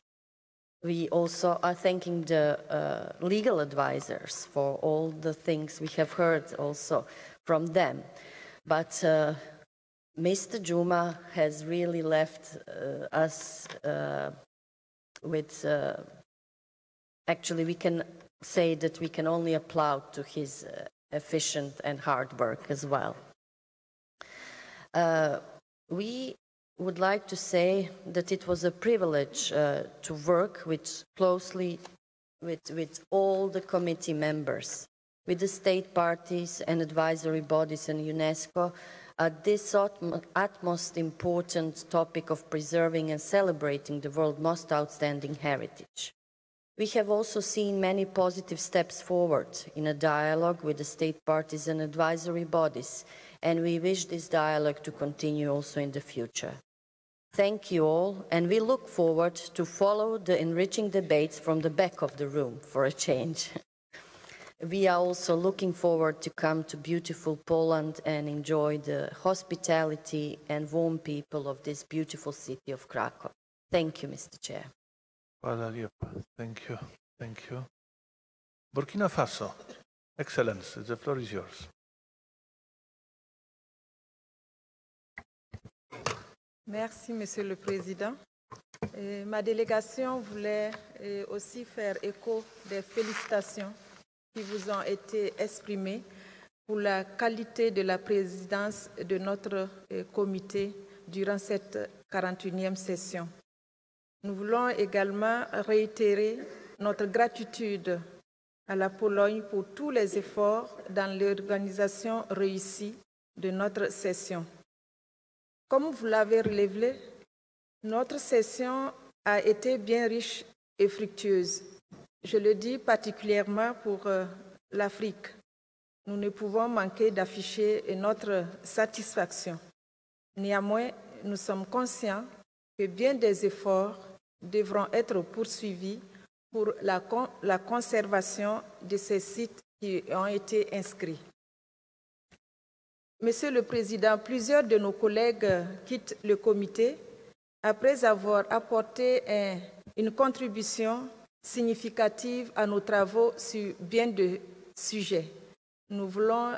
We also are thanking the legal advisors for all the things we have heard also from them. But Mr. Juma has really left us with, actually we can say that we can only applaud to his efficient and hard work as well. We would like to say that it was a privilege to work closely with all the committee members, with the state parties and advisory bodies and UNESCO at this utmost important topic of preserving and celebrating the world's most outstanding heritage. We have also seen many positive steps forward in a dialogue with the state parties and advisory bodies, and we wish this dialogue to continue also in the future. Thank you all, and we look forward to follow the enriching debates from the back of the room for a change. We are also looking forward to come to beautiful Poland and enjoy the hospitality and warm people of this beautiful city of Krakow. Thank you, Mr. Chair. Hvala lijepa. Thank you. Thank you. Burkina Faso. Excellency, the floor is yours. Merci, Monsieur le Président. Ma délégation voulait aussi faire écho des félicitations qui vous ont été exprimées pour la qualité de la présidence de notre comité durant cette 41e session. Nous voulons également réitérer notre gratitude à la Pologne pour tous les efforts dans l'organisation réussie de notre session. Comme vous l'avez relevé, Notre session a été bien riche et fructueuse. Je le dis particulièrement pour l'Afrique. Nous ne pouvons manquer d'afficher notre satisfaction. Néanmoins, nous sommes conscients que bien des efforts devront être poursuivis pour la conservation de ces sites qui ont été inscrits. Monsieur le Président, plusieurs de nos collègues quittent le comité après avoir apporté une contribution significative à nos travaux sur bien de sujets. Nous voulons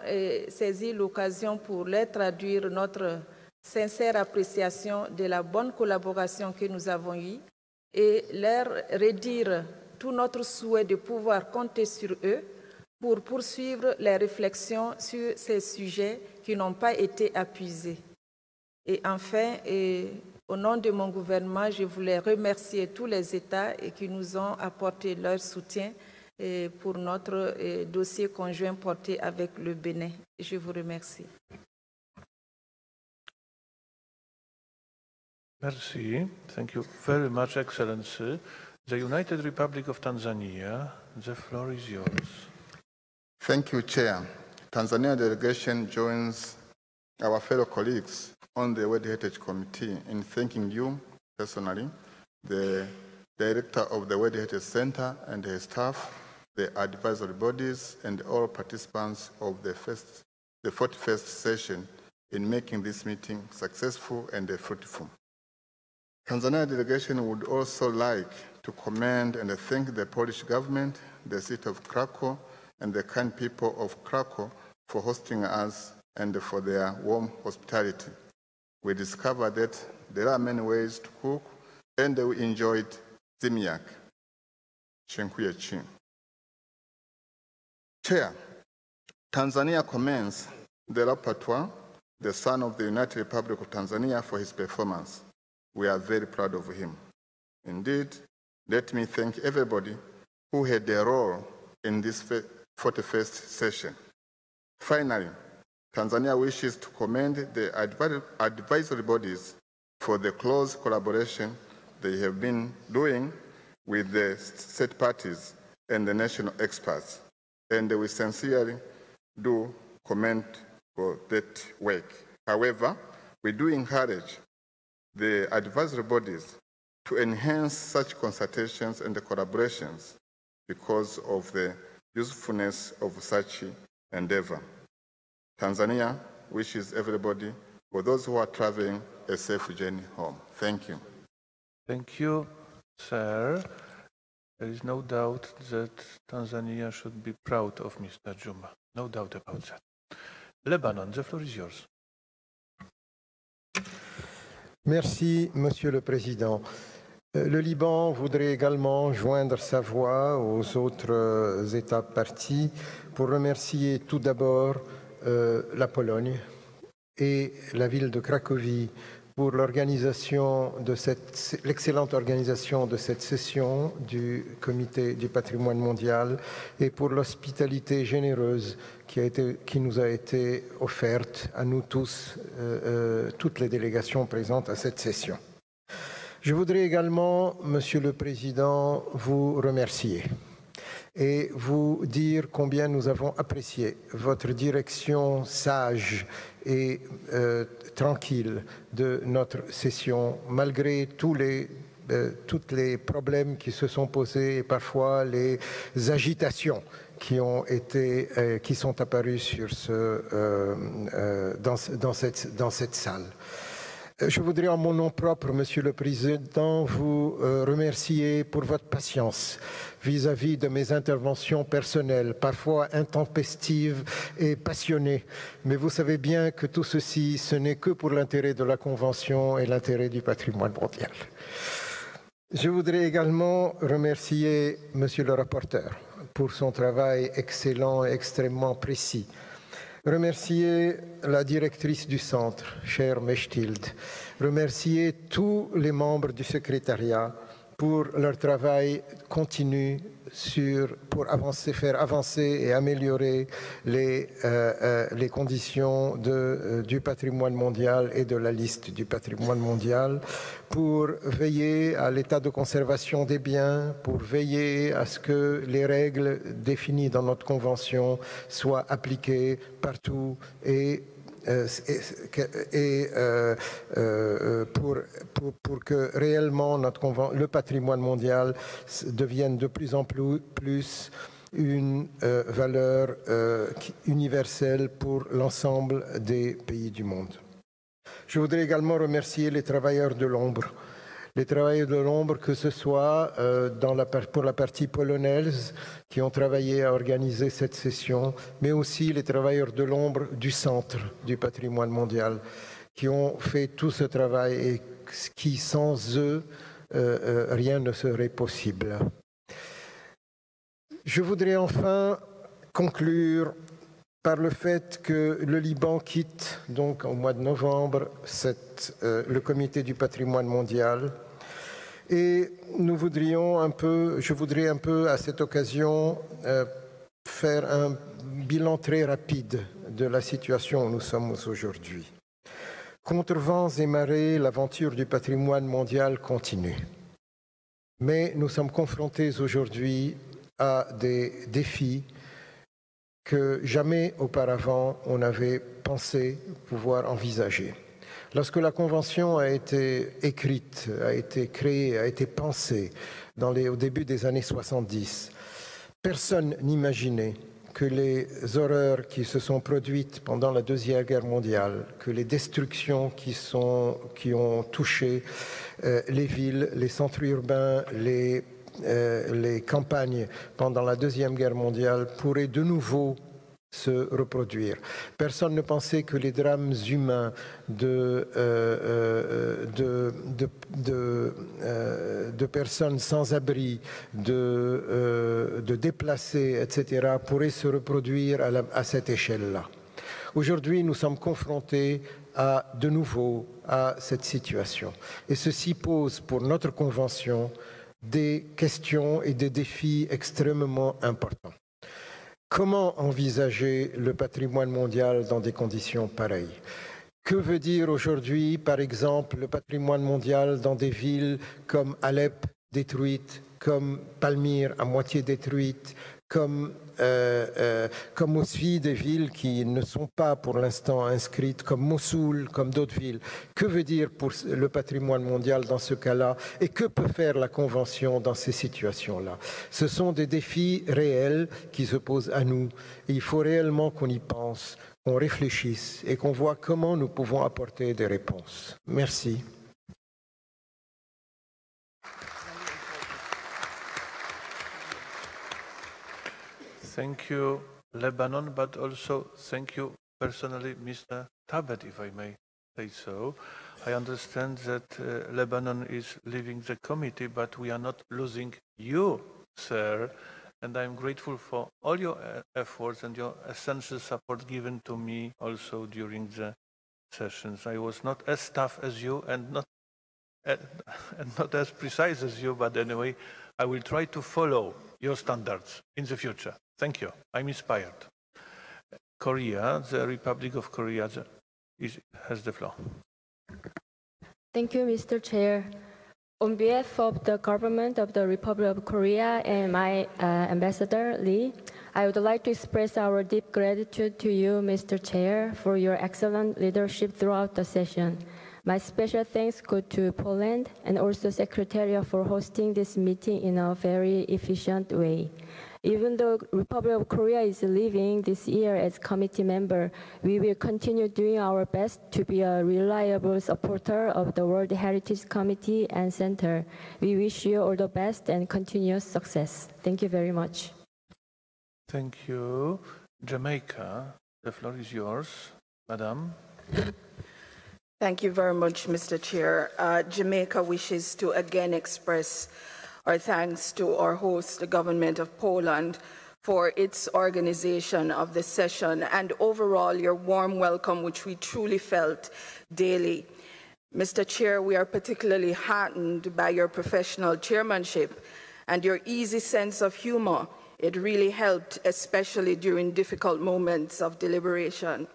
saisir l'occasion pour leur traduire notre sincère appréciation de la bonne collaboration que nous avons eue et leur redire tout notre souhait de pouvoir compter sur eux pour poursuivre les réflexions sur ces sujets qui n'ont pas été épuisés. Et enfin, au nom de mon gouvernement, je voulais remercier tous les États qui nous ont apporté leur soutien pour notre dossier conjoint porté avec le Bénin. Je vous remercie. Merci. Thank you very much, Excellency. The United Republic of Tanzania, the floor is yours. Thank you, Chair. Tanzania delegation joins our fellow colleagues on the World Heritage Committee in thanking you personally, the Director of the World Heritage Center and his staff, the advisory bodies, and all participants of the 41st session in making this meeting successful and fruitful. Tanzania delegation would also like to commend and thank the Polish government, the city of Krakow, and the kind people of Krakow for hosting us and for their warm hospitality. We discovered that there are many ways to cook, and we enjoyed zimiak, chinkuya chin. Chair, Tanzania commends the rapporteur, the son of the United Republic of Tanzania, for his performance. We are very proud of him. Indeed, let me thank everybody who had a role in this 41st session. Finally, Tanzania wishes to commend the advisory bodies for the close collaboration they have been doing with the state parties and the national experts, and we sincerely do commend for that work. However, we do encourage the advisory bodies to enhance such consultations and collaborations because of the usefulness of such endeavor. Tanzania wishes everybody, for those who are traveling, a safe journey home. Thank you. Thank you, sir. There is no doubt that Tanzania should be proud of Mr. Juma. No doubt about that. Lebanon, the floor is yours. Merci, Monsieur le Président. Le Liban voudrait également joindre sa voix aux autres États parties pour remercier tout d'abord la Pologne et la ville de Cracovie pour l'excellente organisation de cette session du Comité du patrimoine mondial et pour l'hospitalité généreuse qui nous a été offerte à nous tous, toutes les délégations présentes à cette session. Je voudrais également, Monsieur le Président, vous remercier et vous dire combien nous avons apprécié votre direction sage et tranquille de notre session, malgré tous les problèmes qui se sont posés et parfois les agitations qui sont apparues dans cette salle. Je voudrais en mon nom propre, Monsieur le Président, vous remercier pour votre patience vis-à-vis de mes interventions personnelles, parfois intempestives et passionnées. Mais vous savez bien que tout ceci, ce n'est que pour l'intérêt de la Convention et l'intérêt du patrimoine mondial. Je voudrais également remercier Monsieur le rapporteur pour son travail excellent et extrêmement précis. Remercier la directrice du centre, chère Mechtild. Remercier tous les membres du secrétariat pour leur travail continu pour faire avancer et améliorer les conditions du patrimoine mondial et de la liste du patrimoine mondial, pour veiller à l'état de conservation des biens, pour veiller à ce que les règles définies dans notre convention soient appliquées partout et pour que réellement le patrimoine mondial devienne de plus en plus une valeur universelle pour l'ensemble des pays du monde. Je voudrais également remercier les travailleurs de l'ombre. Les travailleurs de l'ombre, que ce soit pour la partie polonaise, qui ont travaillé à organiser cette session, mais aussi les travailleurs de l'ombre du Centre du patrimoine mondial, qui ont fait tout ce travail et qui, sans eux, rien ne serait possible. Je voudrais enfin conclure par le fait que le Liban quitte donc au mois de novembre le comité du patrimoine mondial. Et je voudrais un peu à cette occasion faire un bilan très rapide de la situation où nous sommes aujourd'hui. Contre vents et marées, l'aventure du patrimoine mondial continue. Mais nous sommes confrontés aujourd'hui à des défis que jamais auparavant on n'avait pensé pouvoir envisager. Lorsque la Convention a été écrite, a été créée, a été pensée au début des années 70, personne n'imaginait que les horreurs qui se sont produites pendant la Deuxième Guerre mondiale, que les destructions qui ont touché les villes, les centres urbains, les campagnes pendant la Deuxième Guerre mondiale pourraient de nouveau se reproduire. Personne ne pensait que les drames humains de personnes sans abri, de déplacés, etc., pourraient se reproduire à cette échelle-là. Aujourd'hui, nous sommes confrontés de nouveau à cette situation. Et ceci pose pour notre Convention des questions et des défis extrêmement importants. Comment envisager le patrimoine mondial dans des conditions pareilles? Que veut dire aujourd'hui, par exemple, le patrimoine mondial dans des villes comme Alep détruite, comme Palmyre à moitié détruite, comme aussi des villes qui ne sont pas pour l'instant inscrites, comme Mossoul, comme d'autres villes. Que veut dire pour le patrimoine mondial dans ce cas-là? Et que peut faire la Convention dans ces situations-là? Ce sont des défis réels qui se posent à nous. Et il faut réellement qu'on y pense, qu'on réfléchisse et qu'on voit comment nous pouvons apporter des réponses. Merci. Thank you, Lebanon, but also thank you personally, Mr. Tabet, if I may say so. I understand that Lebanon is leaving the committee, but we are not losing you, sir. And I'm grateful for all your efforts and your essential support given to me also during the sessions. I was not as tough as you and not as precise as you, but anyway, I will try to follow your standards in the future. Thank you. I'm inspired. Korea, the Republic of Korea has the floor. Thank you, Mr. Chair. On behalf of the government of the Republic of Korea and my Ambassador Lee, I would like to express our deep gratitude to you, Mr. Chair, for your excellent leadership throughout the session. My special thanks go to Poland and also Secretariat for hosting this meeting in a very efficient way. Even though Republic of Korea is leaving this year as committee member, we will continue doing our best to be a reliable supporter of the World Heritage Committee and Center. We wish you all the best and continuous success. Thank you very much. Thank you. Jamaica, the floor is yours, Madam. Thank you very much, Mr. Chair. Jamaica wishes to again express our thanks to our host, the government of Poland, for its organization of this session and overall your warm welcome, which we truly felt daily. Mr. Chair, we are particularly heartened by your professional chairmanship and your easy sense of humor. It really helped, especially during difficult moments of deliberation.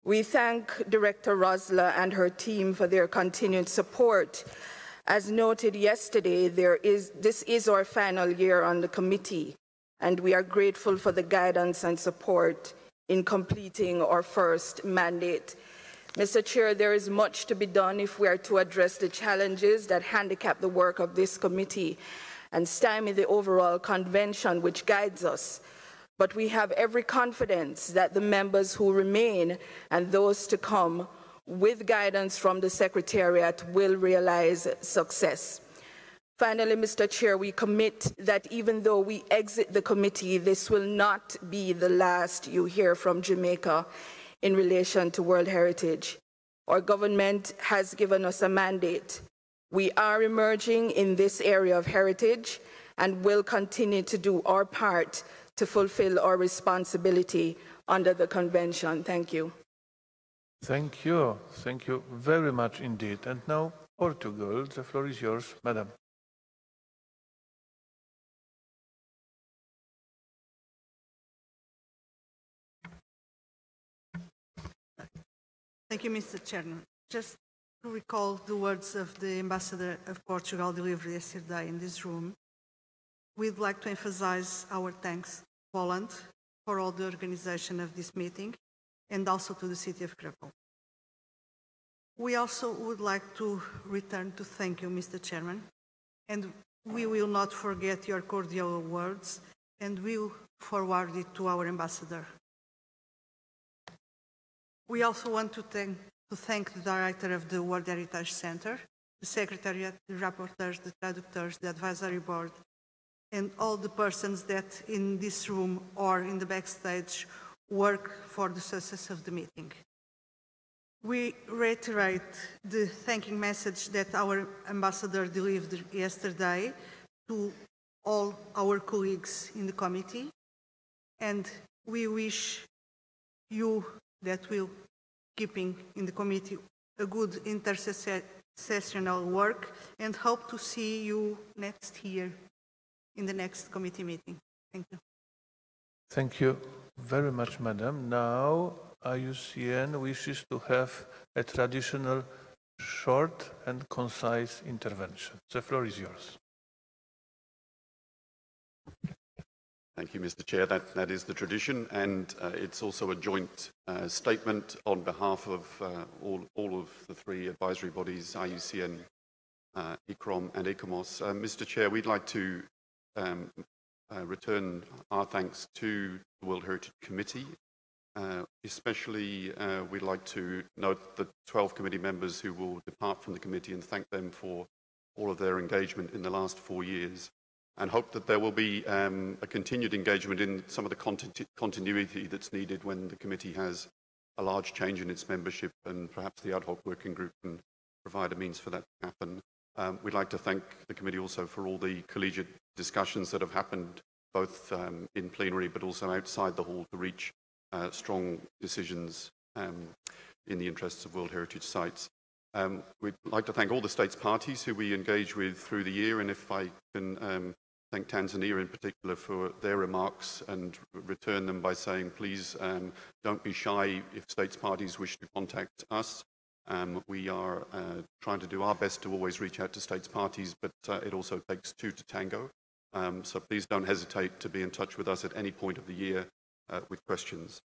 We thank Director Rosler and her team for their continued support. As noted yesterday, this is our final year on the committee, and we are grateful for the guidance and support in completing our first mandate. Mr. Chair, there is much to be done if we are to address the challenges that handicap the work of this committee and stymie the overall convention which guides us. But we have every confidence that the members who remain and those to come, with guidance from the Secretariat, will realize success. Finally, Mr. Chair, we commit that even though we exit the committee, this will not be the last you hear from Jamaica in relation to World Heritage. Our government has given us a mandate. We are emerging in this area of heritage and will continue to do our part to fulfill our responsibility under the convention. Thank you. Thank you. Thank you very much indeed. And now, Portugal, the floor is yours, Madam. Thank you, Mr. Chairman. Just to recall the words of the Ambassador of Portugal delivered yesterday in this room, we'd like to emphasize our thanks to Poland for all the organization of this meeting and also to the city of Krakow. We also would like to return to thank you, Mr. Chairman, and we will not forget your cordial words and will forward it to our ambassador. We also want to thank the director of the World Heritage Center, the Secretariat, the rapporteurs, the traductors, the advisory board, and all the persons that in this room or in the backstage work for the success of the meeting. We reiterate the thanking message that our ambassador delivered yesterday to all our colleagues in the committee, and we wish you that will keeping in the committee a good intersessional work and hope to see you next year in the next committee meeting. Thank you. Thank you very much, Madam. Now, IUCN wishes to have a traditional short and concise intervention. The floor is yours. Thank you, Mr. Chair. That is the tradition, and it's also a joint statement on behalf of all of the three advisory bodies, IUCN, ICROM and ICOMOS. Mr. Chair, we'd like to return our thanks to the World Heritage Committee. Especially, we'd like to note the 12 committee members who will depart from the committee and thank them for all of their engagement in the last 4 years, and hope that there will be a continued engagement in some of the continuity that's needed when the committee has a large change in its membership, and perhaps the ad hoc working group can provide a means for that to happen. We'd like to thank the committee also for all the collegiate discussions that have happened, both in plenary but also outside the hall, to reach strong decisions in the interests of World Heritage Sites. We'd like to thank all the states parties who we engage with through the year, and if I can thank Tanzania in particular for their remarks and return them by saying, please don't be shy if states parties wish to contact us. We are trying to do our best to always reach out to states parties, but it also takes two to tango. So please don't hesitate to be in touch with us at any point of the year with questions.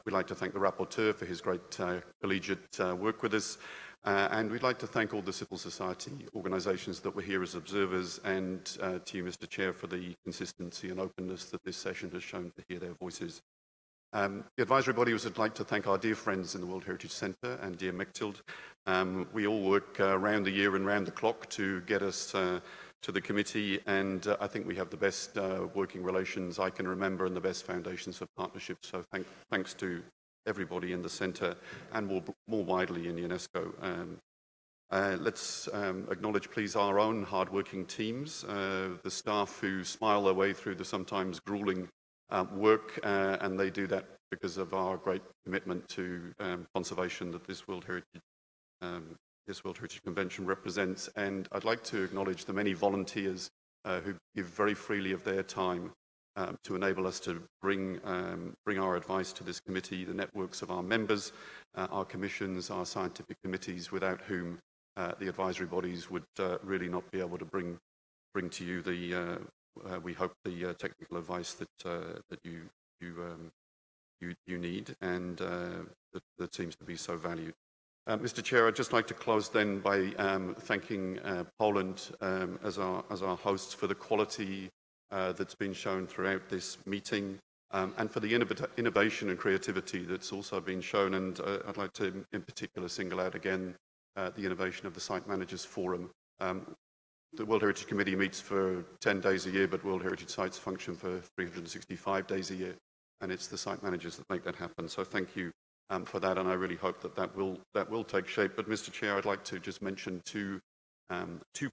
We'd like to thank the rapporteur for his great collegiate work with us. And we'd like to thank all the civil society organisations that were here as observers, and to you, Mr. Chair, for the consistency and openness that this session has shown to hear their voices. The advisory body would like to thank our dear friends in the World Heritage Centre and dear Mechthild. We all work round the year and round the clock to get us to the committee, and I think we have the best working relations I can remember and the best foundations for partnership. So thanks to everybody in the centre and more widely in UNESCO. Let's acknowledge, please, our own hard-working teams, the staff who smile their way through the sometimes gruelling work, and they do that because of our great commitment to conservation that this World Heritage this World Heritage Convention represents. And I'd like to acknowledge the many volunteers who give very freely of their time to enable us to bring our advice to this committee, the networks of our members, our commissions, our scientific committees, without whom the advisory bodies would really not be able to bring to you the, we hope, the technical advice that you need and that seems to be so valued. Mr. Chair, I'd just like to close then by thanking Poland as our hosts for the quality that's been shown throughout this meeting and for the innovation and creativity that's also been shown. And I'd like to in particular single out again the innovation of the Site Managers Forum. The World Heritage Committee meets for 10 days a year, but World Heritage Sites function for 365 days a year. And it's the site managers that make that happen. So thank you for that, and I really hope that will take shape. But Mr. Chair, I'd like to just mention two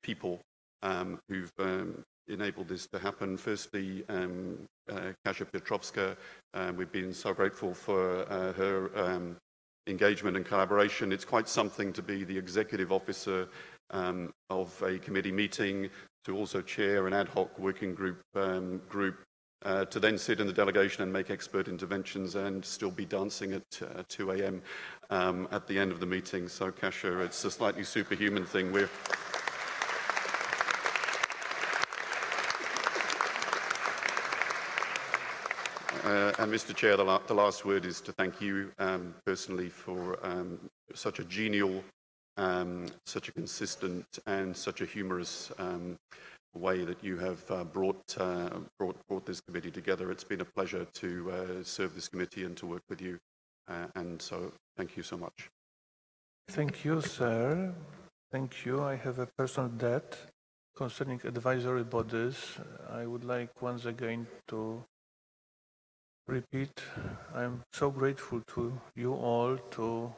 people who've enabled this to happen. Firstly, Kasia Piotrowska. We've been so grateful for her engagement and collaboration. It's quite something to be the executive officer of a committee meeting, to also chair an ad hoc working group, to then sit in the delegation and make expert interventions and still be dancing at 2 a.m. At the end of the meeting. So, Kasia, it's a slightly superhuman thing. And Mr. Chair, the last word is to thank you personally for such a genial, such a consistent and such a humorous way that you have brought this committee together. It's been a pleasure to serve this committee and to work with you. And so thank you so much. Thank you, sir. Thank you. I have a personal debt concerning advisory bodies. I would like once again to repeat, I'm so grateful to you all, to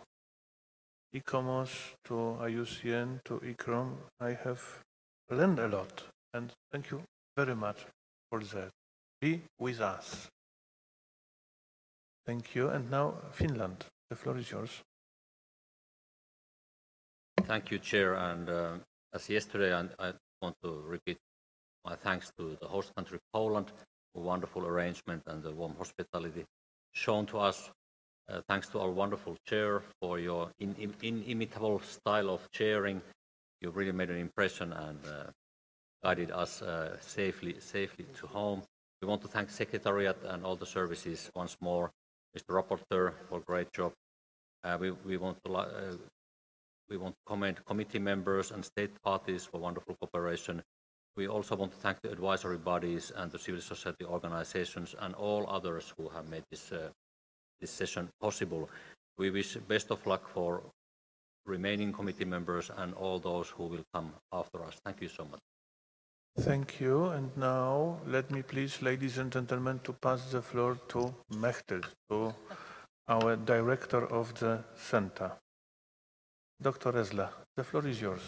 ICOMOS, to IUCN, to ICROM. I have learned a lot, and thank you very much for that. Be with us. Thank you. And now, Finland, the floor is yours. Thank you, Chair. And as yesterday, I want to repeat my thanks to the host country, Poland, for wonderful arrangement and the warm hospitality shown to us. Thanks to our wonderful chair for your inimitable style of chairing. You really made an impression and guided us safely to home. We want to thank Secretariat and all the services once more. Mr. Rapporteur, for a great job. We want to commend committee members and state parties for wonderful cooperation. We also want to thank the advisory bodies and the civil society organizations and all others who have made this session possible. We wish best of luck for remaining committee members and all those who will come after us. Thank you so much. Thank you. And now, let me please, ladies and gentlemen, to pass the floor to Mechtel, to our director of the center. Dr. Esla, the floor is yours.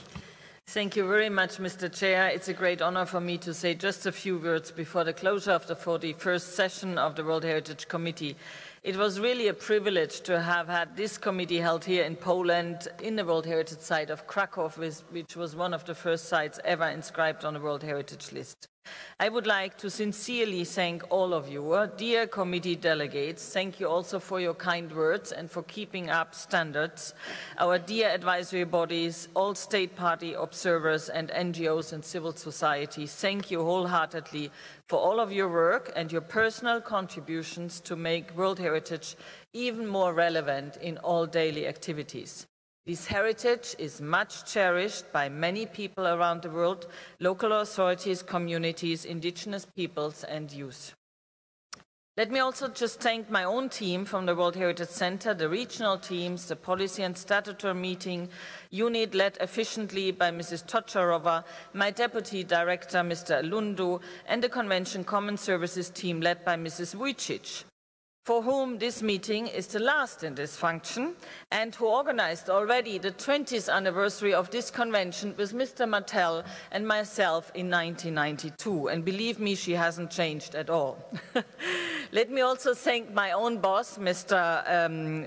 Thank you very much, Mr. Chair. It's a great honor for me to say just a few words before the closure of the 41st session of the World Heritage Committee. It was really a privilege to have had this committee held here in Poland in the World Heritage Site of Krakow, which was one of the first sites ever inscribed on the World Heritage List. I would like to sincerely thank all of you, dear committee delegates. Thank you also for your kind words and for keeping up standards. Our dear advisory bodies, all state party observers and NGOs and civil society, thank you wholeheartedly for all of your work and your personal contributions to make World Heritage even more relevant in all daily activities. This heritage is much cherished by many people around the world, local authorities, communities, indigenous peoples and youth. Let me also just thank my own team from the World Heritage Center, the regional teams, the policy and statutory meeting unit led efficiently by Mrs. Tocharova, my deputy director, Mr. Lundu, and the Convention Common Services team led by Mrs. Vujicic, for whom this meeting is the last in this function, and who organized already the 20th anniversary of this convention with Mr. Mattel and myself in 1992. And believe me, she hasn't changed at all. Let me also thank my own boss, Mr.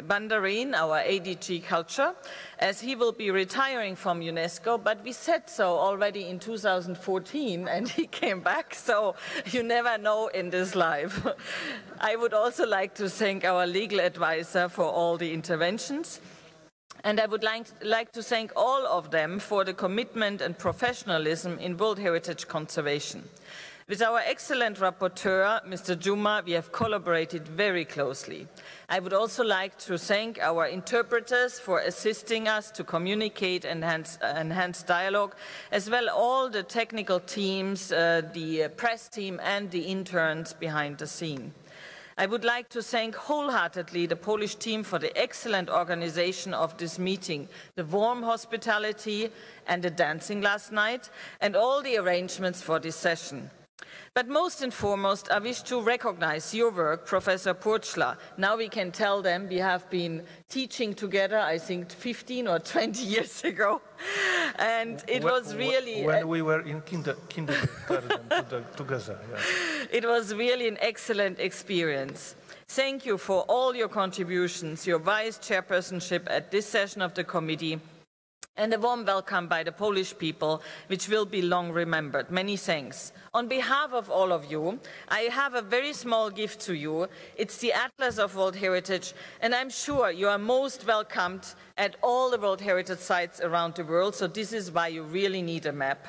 Bandarin, our ADG Culture, as he will be retiring from UNESCO, but we said so already in 2014 and he came back, so you never know in this life. I would also like to thank our legal advisor for all the interventions. And I would like to thank all of them for the commitment and professionalism in World Heritage conservation. With our excellent rapporteur, Mr. Juma, we have collaborated very closely. I would also like to thank our interpreters for assisting us to communicate and enhance dialogue, as well all the technical teams, the press team and the interns behind the scene. I would like to thank wholeheartedly the Polish team for the excellent organization of this meeting, the warm hospitality and the dancing last night, and all the arrangements for this session. But most and foremost, I wish to recognize your work, Professor Purchler. Now we can tell them we have been teaching together, I think, 15 or 20 years ago. And it was really... When we were in kindergarten together. Yeah. It was really an excellent experience. Thank you for all your contributions, your vice chairpersonship at this session of the committee, and a warm welcome by the Polish people, which will be long remembered. Many thanks. On behalf of all of you, I have a very small gift to you. It's the Atlas of World Heritage, and I'm sure you are most welcomed at all the World Heritage sites around the world, so this is why you really need a map.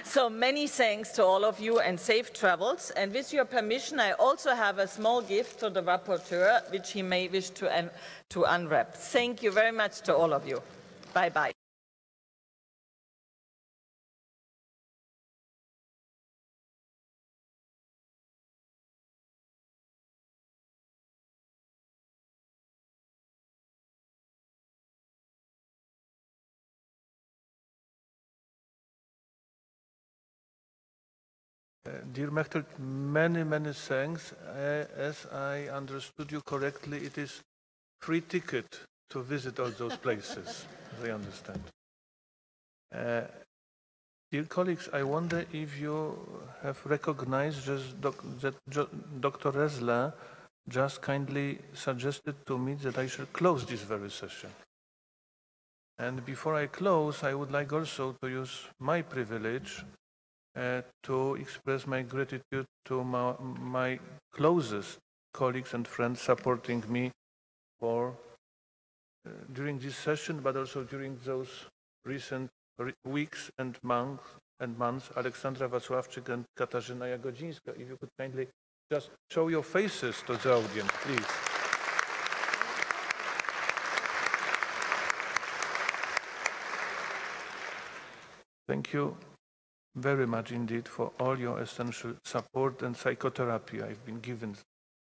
So many thanks to all of you and safe travels. And with your permission, I also have a small gift to the rapporteur, which he may wish to unwrap. Thank you very much to all of you. Bye-bye. Dear Mechtel, many thanks. As I understood you correctly, it is free ticket to visit all those places, as I understand. Dear colleagues, I wonder if you have recognized that Dr. Resler just kindly suggested to me that I should close this very session. And before I close, I would like also to use my privilege to express my gratitude to my closest colleagues and friends supporting me during this session, but also during those recent weeks and months, Aleksandra Wacławczyk and Katarzyna Jagodzińska. If you could kindly just show your faces to the audience, please. Thank you very much indeed for all your essential support and psychotherapy I've been given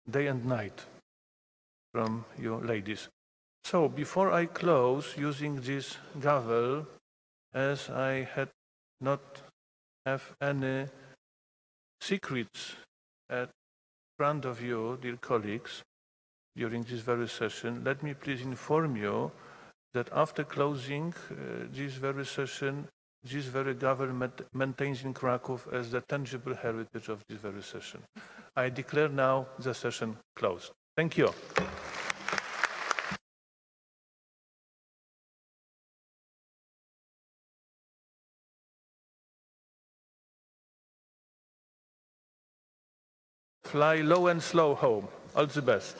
day and night from you ladies. So before I close using this gavel, as I had not have any secrets at front of you, dear colleagues, during this very session, let me please inform you that after closing this very session, this very government maintains in Krakow as the tangible heritage of this very session. I declare now the session closed. Thank you. Fly low and slow home. All the best.